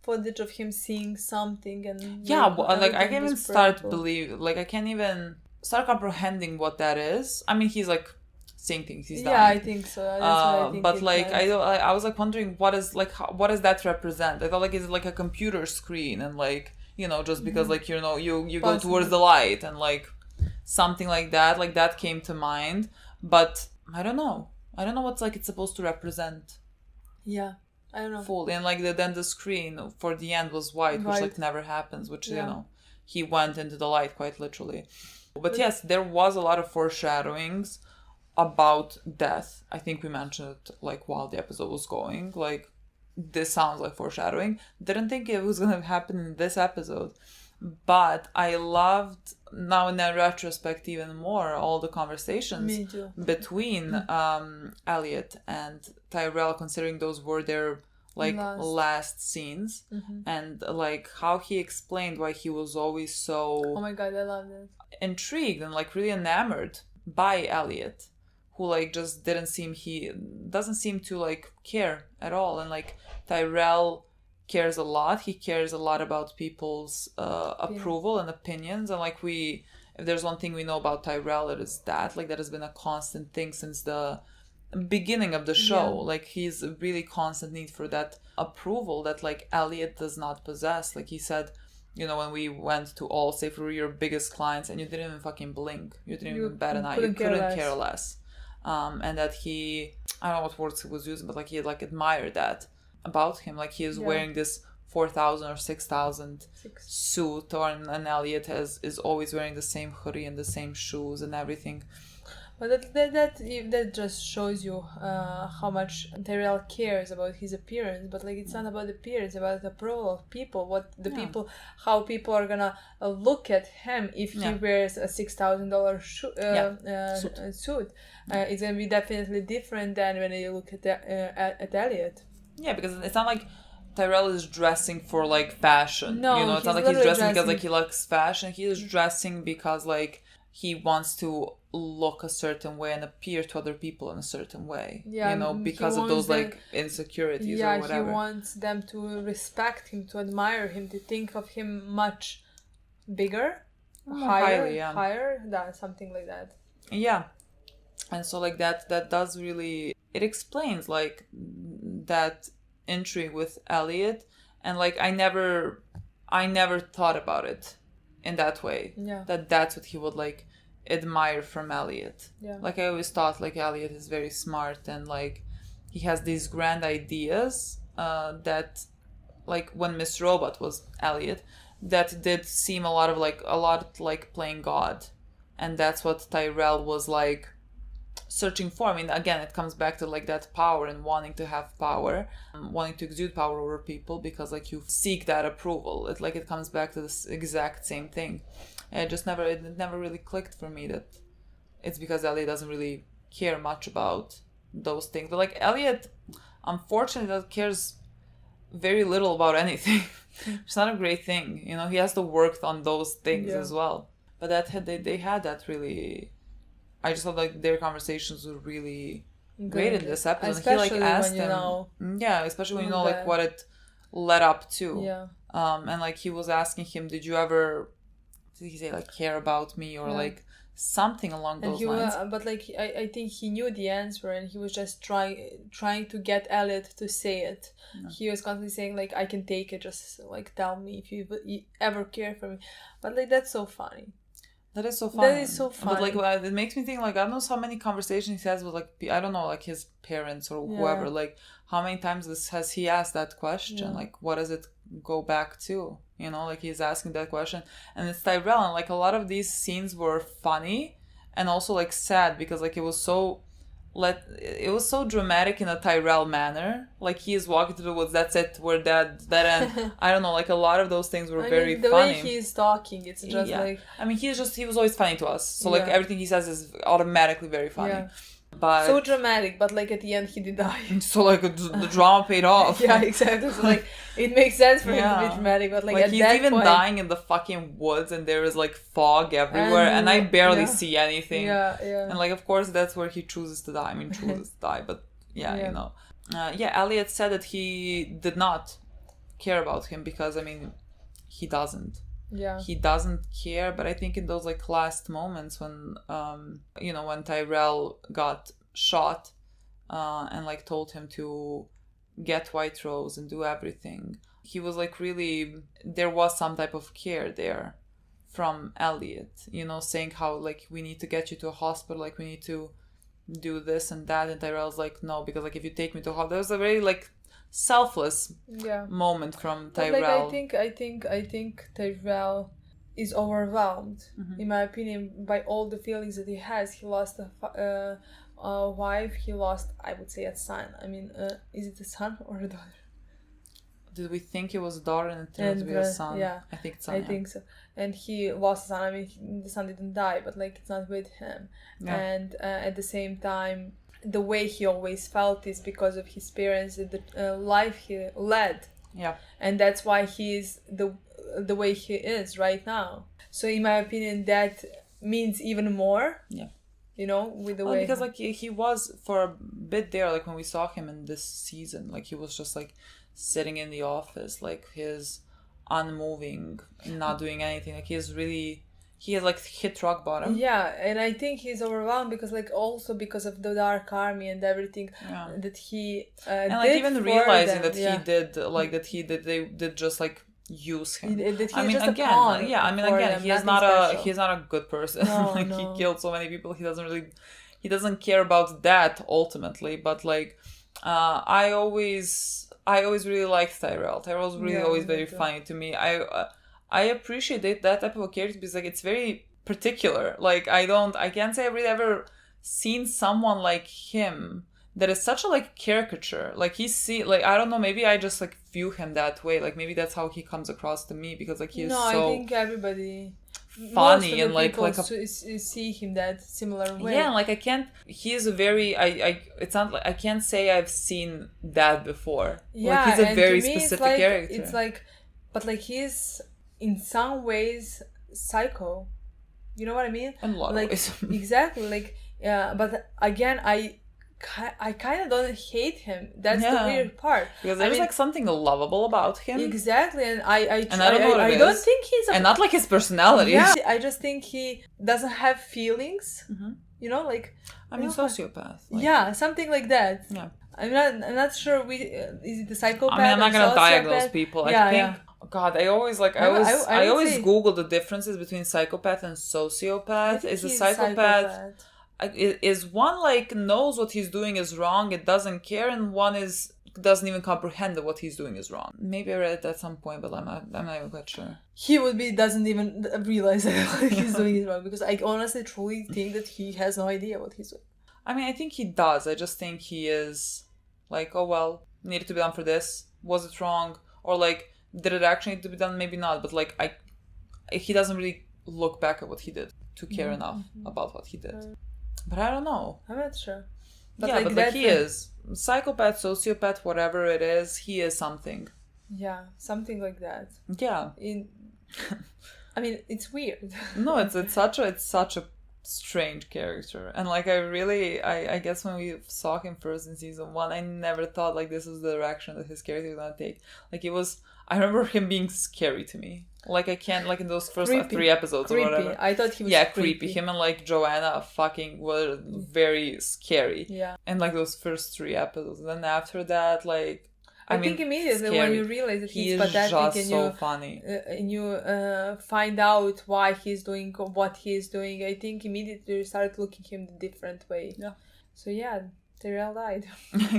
footage of him seeing something and like I can't even I can't even start comprehending what that is. I mean he's like seeing things. He's dying. Yeah, I think so. That's what I think but like I was like wondering what does that represent? I thought like is it like a computer screen and like just because like you go towards the light and like something like that came to mind, but I don't know what's like it's supposed to represent. Yeah, I don't know fully. And like then the screen for the end was white. Which like never happens, which he went into the light quite literally. But yes, there was a lot of foreshadowings about death. I think we mentioned it like while the episode was going, like this sounds like foreshadowing. Didn't think it was gonna happen in this episode. But I loved, now in that retrospect even more, all the conversations between Elliot and Tyrell, considering those were their like last scenes. And like how he explained why he was always so oh my god, I love it, intrigued and like really enamored by Elliot, who like just doesn't seem to like care at all. And like Tyrell cares a lot. He cares a lot about people's approval and opinions. And like if there's one thing we know about Tyrell, it is that like that has been a constant thing since the beginning of the show. Like he's a really constant need for that approval that like Elliot does not possess. Like he said, when we went to Allstate for your biggest clients and you didn't even fucking blink, you didn't even bat an eye, you couldn't care less. And that I don't know what words he was using, but like he like admired that about him. Like he is wearing this 4,000 or 6,000 suit, and Elliot is always wearing the same hoodie and the same shoes and everything. But that just shows you how much Tyrell cares about his appearance. But like it's not about appearance, about the approval of people. How people are gonna look at him if he wears a $6,000 suit. It's gonna be definitely different than when you look at Elliot. Yeah, because it's not like Tyrell is dressing for like fashion. No, it's not like he's dressing because like he likes fashion. He is dressing because like he wants to look a certain way and appear to other people in a certain way. Yeah, because of those like insecurities or whatever. Yeah, he wants them to respect him, to admire him, to think of him much bigger, higher, something like that. Yeah, and so like that does really, it explains like that intrigue with Elliot, and like I never thought about it in that way. Yeah. That's what he would like admire from Elliot. Yeah. Like I always thought like Elliot is very smart and like he has these grand ideas that like when Miss Robot was Elliot, that did seem a lot like playing God. And that's what Tyrell was like searching for. I mean, again, it comes back to like that power and wanting to have power, wanting to exude power over people because like you seek that approval. It comes back to this exact same thing. And it never really clicked for me that it's because Elliot doesn't really care much about those things. But like Elliot, unfortunately, cares very little about anything. It's not a great thing. He has to work on those things as well. But they had that really. I just thought like their conversations were really great in this episode. Especially he like asked him, especially when you know like what it led up to. Yeah. And like he was asking him, did you ever did he say, like, care about me or like something along those lines. But like I think he knew the answer and he was just trying to get Elliot to say it. He was constantly saying like, I can take it, just like tell me if you ever care for me. But like that's so funny. That is so funny. That is so funny. But like it makes me think, like, I don't know how many conversations he has with, like, I don't know, like his parents or whoever. Like how many times has he asked that question? Like what does it go back to? You know, like he's asking that question, and it's Tyrell, and like a lot of these scenes were funny and also like sad because like it was so dramatic in a Tyrell manner. Like he is walking through the woods, that's it, we're dead, that end. I don't know, like a lot of those things were very funny. The way he's talking, it's just like... I mean, he was always funny to us. So like everything he says is automatically very funny. Yeah. But so dramatic, but like at the end he did die. So like the drama paid off. Yeah, exactly. So like it makes sense for him to be dramatic, but like at he's that even point... dying in the fucking woods and there is like fog everywhere and I barely see anything. Yeah. And like of course that's where he chooses to die. I mean chooses to die, but you know. Elliot said that he did not care about him because I mean he doesn't. Yeah. He doesn't care, but I think in those like last moments when when Tyrell got shot and like told him to get White Rose and do everything, he was like really, there was some type of care there from Elliot, you know, saying how like we need to get you to a hospital, like we need to do this and that, and Tyrell's like no, because like if you take me to a hospital, there was a very like selfless moment from Tyrell. But like I think Tyrell is overwhelmed, in my opinion, by all the feelings that he has. He lost a wife. He lost, I would say, a son. I mean, is it a son or a daughter? Did we think it was a daughter and it turned out to be a son? Yeah, I think it's son. I think so. And he lost a son. I mean, the son didn't die, but like it's not with him. Yeah. And at the same time, the way he always felt is because of his parents and the life he led. Yeah. And that's why he is the way he is right now. So in my opinion, that means even more. Yeah. You know, with the way... Because like he was for a bit there, like when we saw him in this season, like he was just like sitting in the office, like his unmoving, not doing anything. Like he has like hit rock bottom. Yeah, and I think he's overwhelmed because like also because of the Dark Army and everything that he and like even realizing them. that they did just like use him. I mean again, he's not a good person. No, he killed so many people. He doesn't care about that ultimately. But like, I always really liked Tyrell. Tyrell's really always very funny to me. I appreciate that type of a character because like it's very particular. Like I can't say I've really ever seen someone like him that is such a like caricature. Like I don't know, maybe I just like view him that way. Like maybe that's how he comes across to me because like he is I think everybody funny and like see him that similar way. Yeah, like I can't. He is a very it's not like I can't say I've seen that before. Yeah, like, he's a very to me, specific character. It's like, but like he's in some ways psycho. You know what I mean? In a lot of ways. Exactly. Like but again, I kind of don't hate him. That's the weird part. Because there's like something lovable about him. Exactly, and I don't know what it is. don't think he's and not like his personality. Yeah, I just think he doesn't have feelings. Mm-hmm. You know, like sociopath. Like, yeah, something like that. Yeah, I'm not sure. Is it the psychopath? I mean, I'm not gonna sociopath? diagnose people. I think. God, I always Google the differences between psychopath and sociopath. Is a psychopath. Is one like knows what he's doing is wrong, it doesn't care, and one doesn't even comprehend that what he's doing is wrong. Maybe I read it at some point, but I'm not even quite sure. He doesn't even realize that what he's doing is wrong, because I honestly truly think that he has no idea what he's doing. I mean, I think he does. I just think he is like, oh well, needed to be done for this. Was it wrong? Or like, did it actually need to be done? Maybe not. But like, he doesn't really look back at what he did to care enough about what he did. But I don't know. I'm not sure. But yeah, but like he is. Psychopath, sociopath, whatever it is, he is something. Yeah, something like that. Yeah. I mean, it's weird. No, it's such a strange character. And like I guess when we saw him first in season 1, I never thought like this was the direction that his character was gonna take. Like I remember him being scary to me. Like, I can't, like, in those first Creepy. 3 episodes Creepy. or whatever. I thought he was creepy. Him and, like, Joanna fucking were very scary. Yeah. And, like, those first 3 episodes. And then after that, like... I think immediately when you realize that he's pathetic and so funny. And you find out why he's doing what he's doing, I think immediately you start looking him the different way. Yeah. So yeah, Tyrell died.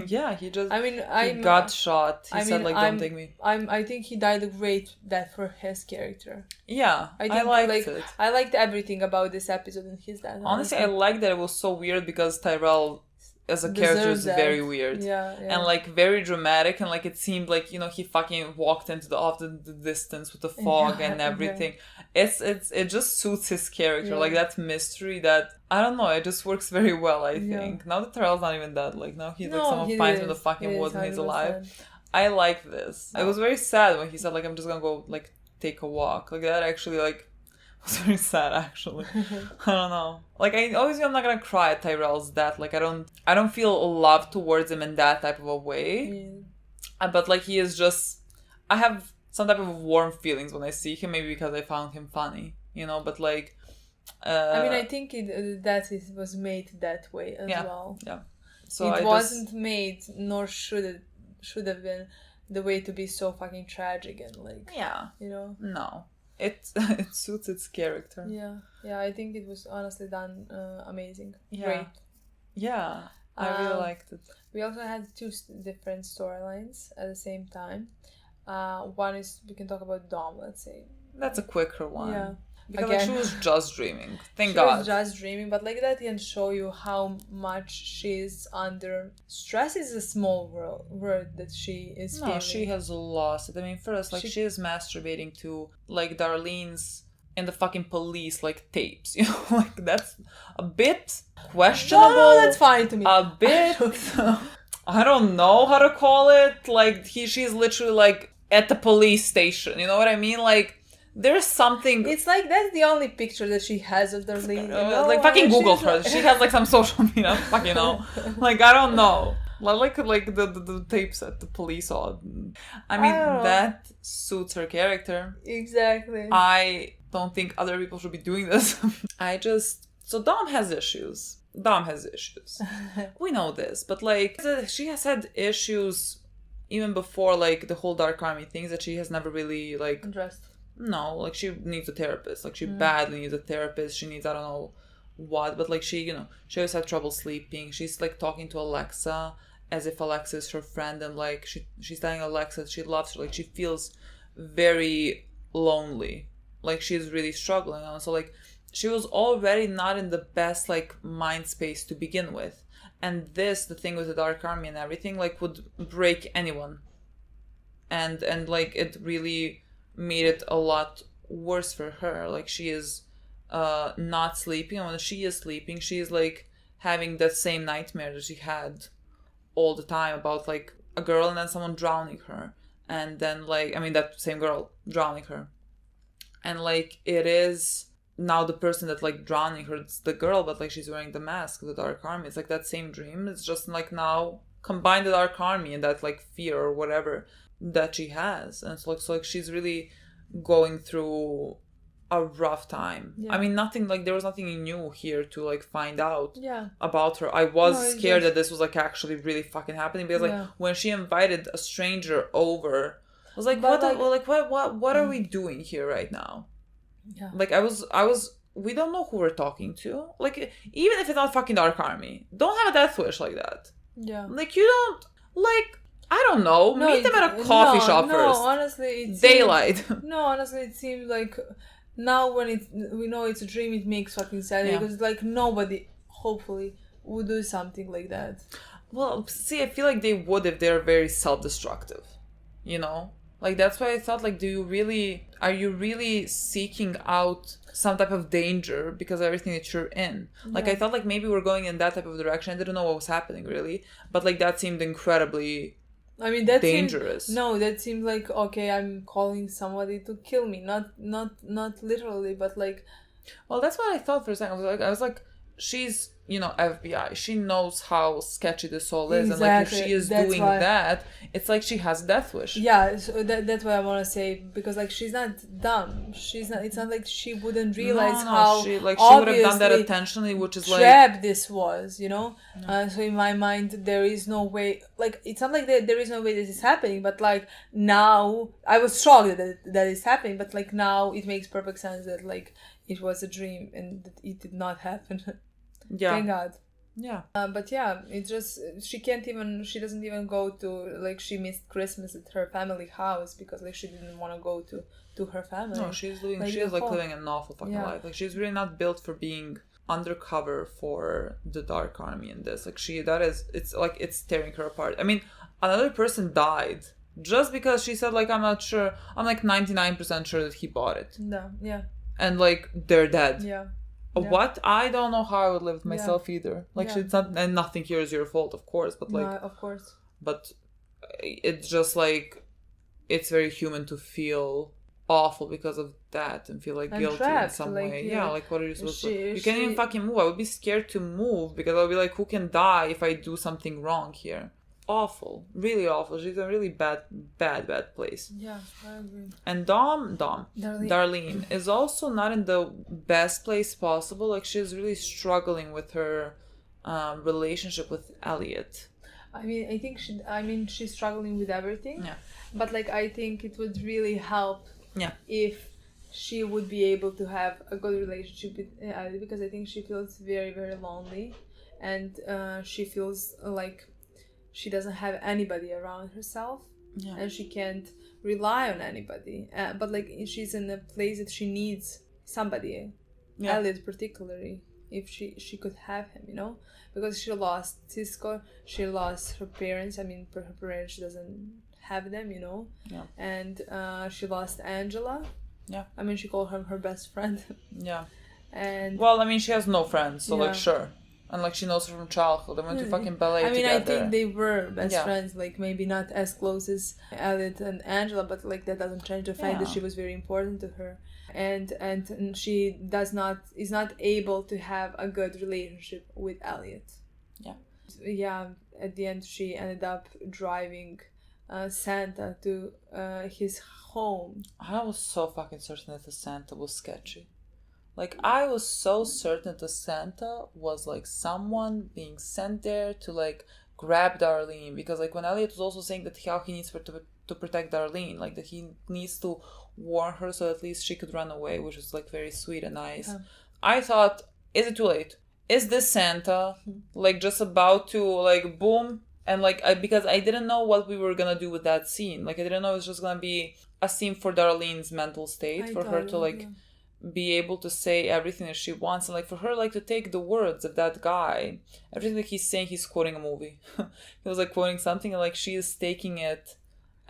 Yeah, he just. he got shot. He said like, "Don't take me." I think he died a great death for his character. Yeah, I liked it. I liked everything about this episode and his death. Honestly, I liked that it was so weird because Tyrell as a character is very weird. Yeah. And like very dramatic, and like it seemed like, you know, he fucking walked into the distance with the fog and everything. Yeah. It just suits his character, like that mystery that, I don't know, it just works very well, I think. Now that Tyrell's not even dead, like now he's like someone finds him in the fucking woods and he's alive. I like this. It was very sad when he said like, I'm just gonna go like take a walk. Like that actually like was very sad actually. I don't know. Like I always know I'm not gonna cry at Tyrell's death. Like I don't feel love towards him in that type of a way. But like he is just, I have some type of warm feelings when I see him, maybe because I found him funny, you know, but like I mean, I think it was made that way as well. Yeah. So it wasn't made, nor should have been the way to be so fucking tragic and like, you know. No. It suits its character. Yeah, I think it was honestly done amazing. Yeah. Great. Yeah, I really liked it. We also had 2 different storylines at the same time. One is, we can talk about Dom, let's say. That's a quicker one. Yeah. Because like, she was just dreaming. Thank God. She was just dreaming, but like that can show you how much she's under stress. Is a small word that she is feeling. She has lost it. I mean, first, like she is masturbating to like Darlene's and the fucking police like tapes. You know, like that's a bit questionable. No, that's fine to me. A bit. I don't know how to call it. Like she's literally like at the police station. You know what I mean? Like. There's something. It's like that's the only picture that she has of Darlene. You know? Like fucking Google her. She has like some social media. Fucking know. Like I don't know. Like the tapes at the police. I mean that suits her character. Exactly. I don't think other people should be doing this. So Dom has issues. We know this, but like she has had issues even before like the whole Dark Army things that she has never really like addressed. No, like she needs a therapist. Like she badly needs a therapist. She needs I don't know what, but like she, you know, she always had trouble sleeping. She's like talking to Alexa as if Alexa is her friend, and like she's telling Alexa that she loves her. Like she feels very lonely. Like she's really struggling. And so like she was already not in the best like mind space to begin with. And the thing with the Dark Army and everything, like would break anyone. And like it really made it a lot worse for her. Like she is not sleeping, and when she is sleeping she is like having that same nightmare that she had all the time about like a girl and then someone drowning her, and then like I mean that same girl drowning her, and like it is now the person that like drowning her, it's the girl, but like she's wearing the mask of the Dark Army. It's like that same dream. It's just like now combine the Dark Army and that like fear or whatever that she has, and so like she's really going through a rough time. I mean there was nothing new here to like find out about her. I was scared that this was like actually really fucking happening, because like when she invited a stranger over, I was like, what are we doing here right now? Like I was we don't know who we're talking to. Like even if it's not fucking Dark Army, don't have a death wish like that. Like you don't like, I don't know. Meet them at a coffee shop first. No, honestly, it's daylight. Honestly, it seems like now when we know it's a dream, it makes fucking sense because like nobody, hopefully, would do something like that. Well, see, I feel like they would if they're very self-destructive. You know, like that's why I thought like, are you really seeking out some type of danger because of everything that you're in? Like I thought like maybe we're going in that type of direction. I didn't know what was happening really, but like that seemed incredibly. I mean, that dangerous. That seemed like, okay, I'm calling somebody to kill me. Not literally, but like. Well, that's what I thought for a second. I was like, she's, you know, FBI. She knows how sketchy this all is. Exactly. And like if she is doing that, it's like she has death wish. Yeah, so that's what I want to say, because like she's not dumb. She's not. It's not like she wouldn't realize how she would have done that intentionally, which is trap this was, you know. So in my mind, there is no way. Like it's not like there is no way this is happening, but like now I was shocked that is happening, but like now it makes perfect sense that like it was a dream and that it did not happen. Yeah. Thank God. Yeah. But yeah, it's just she doesn't even go to, like, she missed Christmas at her family house because like she didn't want to go to her family. No, she's living an awful fucking life. Like she's really not built for being undercover for the Dark Army in this. Like it's tearing her apart. I mean, another person died just because she said like, I'm not sure. I'm like 99% sure that he bought it. No, yeah. And like they're dead. Yeah. What? I don't know how I would live with myself either. Like it's not, and nothing here is your fault, of course. But like, no, of course. But it's just like it's very human to feel awful because of that and feel like guilty in some way. Yeah, like what are you supposed to? You can't even fucking move. I would be scared to move because I'll be like, who can die if I do something wrong here? Awful, really awful. She's in a really bad place. Yeah, I agree. And Darlene is also not in the best place possible. Like she's really struggling with her relationship with Elliot. I mean, she's struggling with everything. Yeah. But like, I think it would really help. Yeah. If she would be able to have a good relationship with Elliot, because I think she feels very, very lonely, and she feels like she doesn't have anybody around herself, and she can't rely on anybody. But like she's in a place that she needs somebody, Elliot particularly, if she could have him, you know, because she lost Cisco, she lost her parents. I mean, her parents, she doesn't have them, you know, and she lost Angela. Yeah, I mean, she called her best friend. Yeah, and well, I mean, she has no friends, so like sure. And like she knows her from childhood. They went to fucking ballet together. I think they were best friends. Like maybe not as close as Elliot and Angela, but like that doesn't change the fact that she was very important to her, and she is not able to have a good relationship with Elliot. Yeah. Yeah. At the end, she ended up driving Santa to his home. I was so fucking certain that the Santa was sketchy. Like, I was so certain that the Santa was, like, someone being sent there to, like, grab Darlene. Because, like, when Elliot was also saying that how he needs to protect Darlene, like, that he needs to warn her so at least she could run away, which was, like, very sweet and nice. Yeah. I thought, is it too late? Is this Santa, like, just about to, like, boom? And, like, because I didn't know what we were gonna do with that scene. Like, I didn't know it was just gonna be a scene for Darlene's mental state, for her to, like... be able to say everything that she wants, and like for her like to take the words of that guy, everything that he's saying, he's quoting a movie. He was like quoting something, and like she is taking it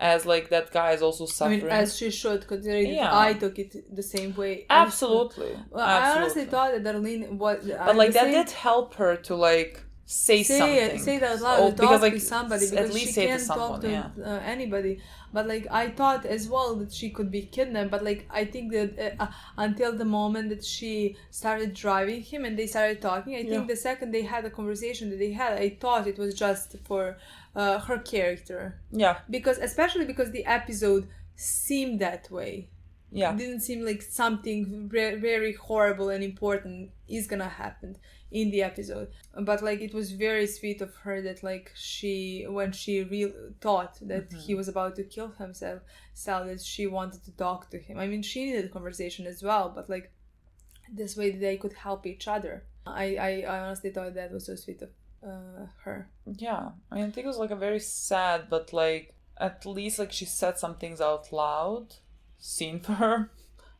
as like that guy is also suffering. I mean, as she should, considering I took it the same way. Absolutely. Well, I honestly thought that Darlene was, but like that did help her to like say something. Say that loud. Because like to somebody, because at least she say can't to someone, talk to anybody. But like I thought as well that she could be kidnapped. But like I think that until the moment that she started driving him and they started talking, I think the second they had a conversation that they had, I thought it was just for her character. Yeah. Especially because the episode seemed that way. Yeah. It didn't seem like something very horrible and important is gonna happen in the episode. But like it was very sweet of her that like when she thought that he was about to kill himself, that she wanted to talk to him. I mean, she needed a conversation as well, but like this way they could help each other. I honestly thought that was so sweet of her. Yeah. I mean, I think it was like a very sad, but like at least like she said some things out loud. Scene for her.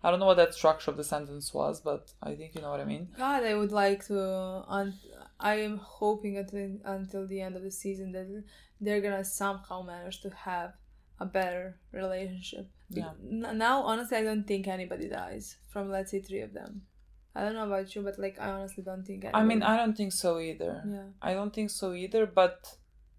I don't know what that structure of the sentence was, but I think you know what I mean. God, I would like to. I am hoping until the end of the season that they're gonna somehow manage to have a better relationship. Yeah. Now, honestly, I don't think anybody dies from, let's say, 3 of them. I don't know about you, but like I honestly don't think anybody. I mean, I don't think so either. Yeah. I don't think so either, but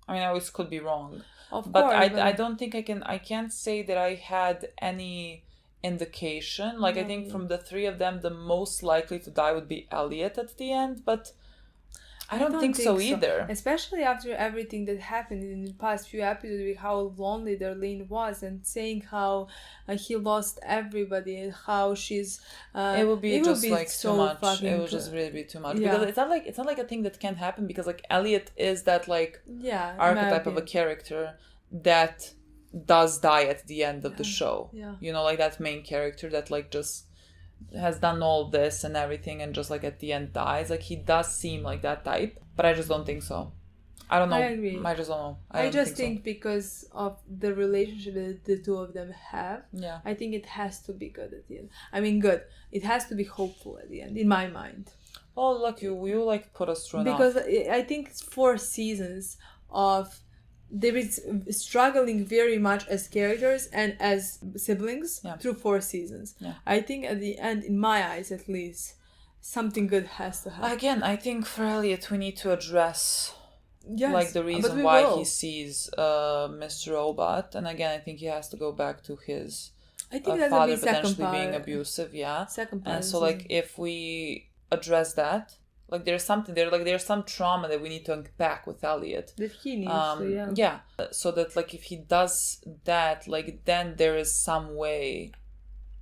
I mean, I always could be wrong. Of but course, I don't think I can't say that I had any indication. Like, I think from the three of them, the most likely to die would be Elliot at the end, but I don't think so either. Especially after everything that happened in the past few episodes, with how lonely Darlene was, and saying how he lost everybody, and how she's. It would be just like so too much. Fucking, it would just really be too much, yeah. because it's not like a thing that can happen, because like Elliot is that like archetype of a character that does die at the end of the show. Yeah. You know, like that main character that like just has done all this and everything and just like at the end dies. Like, he does seem like that type, but I just don't think so. I don't know. I agree. I just don't know. I just think because of the relationship that the two of them have, I think it has to be good at the end. I mean, good. It has to be hopeful at the end, in my mind. Oh, look, you like put us through enough. Because I think it's 4 seasons of they've been struggling very much as characters and as siblings through 4 seasons. Yeah. I think at the end, in my eyes at least, something good has to happen. Again, I think for Elliot, we need to address like the reason why he sees Mr. Robot. And again, I think he has to go back to his father potentially being abusive. Yeah. Second part. And so like if we address that, like there's something there, like there's some trauma that we need to unpack with Elliot. That he needs to, yeah. So that like if he does that, like then there is some way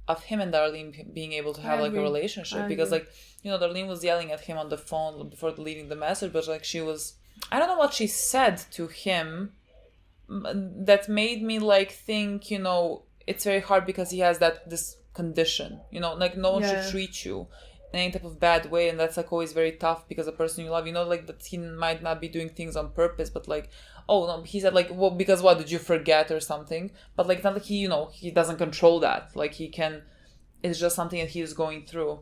of him and Darlene being able to have like a relationship. Because like, you know, Darlene was yelling at him on the phone before deleting the message, but like she was, I don't know what she said to him that made me like think, you know, it's very hard because he has this condition, you know, like no one should treat you in any type of bad way, and that's like always very tough because the person you love, you know, like that he might not be doing things on purpose, but like, oh no, he said like, well, because what, did you forget or something? But like, it's not like he, you know, he doesn't control that. Like he can, it's just something that he is going through.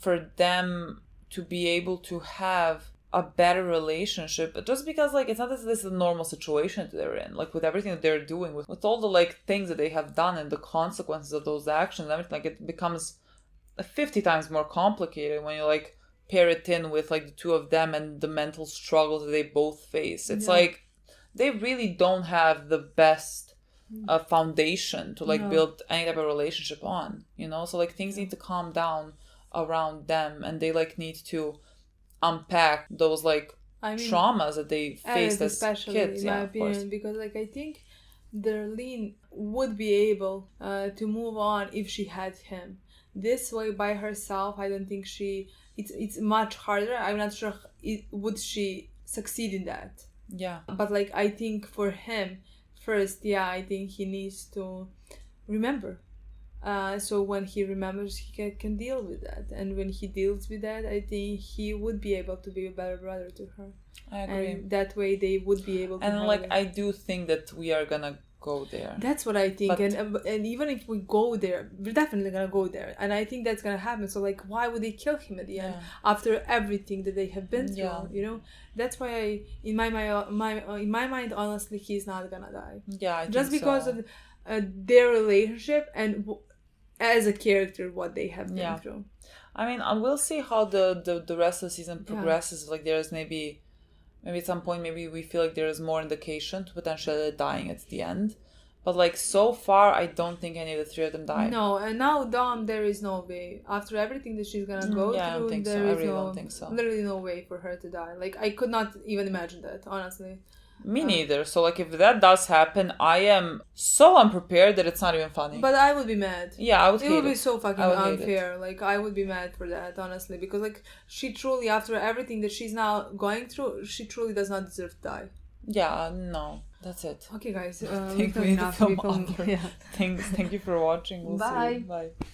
For them to be able to have a better relationship, just because like it's not that this is a normal situation that they're in, like with everything that they're doing, with all the like things that they have done and the consequences of those actions and everything, like it becomes 50 times more complicated when you like pair it in with like the two of them and the mental struggles that they both face. It's like they really don't have the best foundation to like build any type of relationship on, you know. So like things need to calm down around them, and they like need to unpack those like traumas that they faced as kids, in my opinion, because like I think Darlene would be able to move on if she had him. This way by herself, I don't think it's much harder. I'm not sure would she succeed in that. Yeah. But like I think for him first, I think he needs to remember. So when he remembers, he can deal with that. And when he deals with that, I think he would be able to be a better brother to her. I agree. And that way they would be able to and like I do think that we are gonna go there. That's what I think. But, and even if we go there, we're definitely gonna go there, and I think that's gonna happen. So like, why would they kill him at the end after everything that they have been through? You know, that's why in my mind, honestly, he's not gonna die. Yeah, I just think because of their relationship and as a character what they have been through. I mean, we'll see how the rest of the season progresses. Like there's maybe at some point, maybe we feel like there is more indication to potentially dying at the end. But like so far, I don't think any of the three of them die. No, and now Dawn, there is no way. After everything that she's gonna go through, I don't think so. I really don't think so. Literally no way for her to die. Like I could not even imagine that, honestly. Me neither. So like if that does happen, I am so unprepared that it's not even funny. But I would be mad. Yeah, I would hate it. It would be so fucking unfair. Like I would be mad for that, honestly, because like she truly, after everything that she's now going through, she truly does not deserve to die. Yeah, no. That's it. Okay, guys. Thank you for watching. We'll see you. Bye.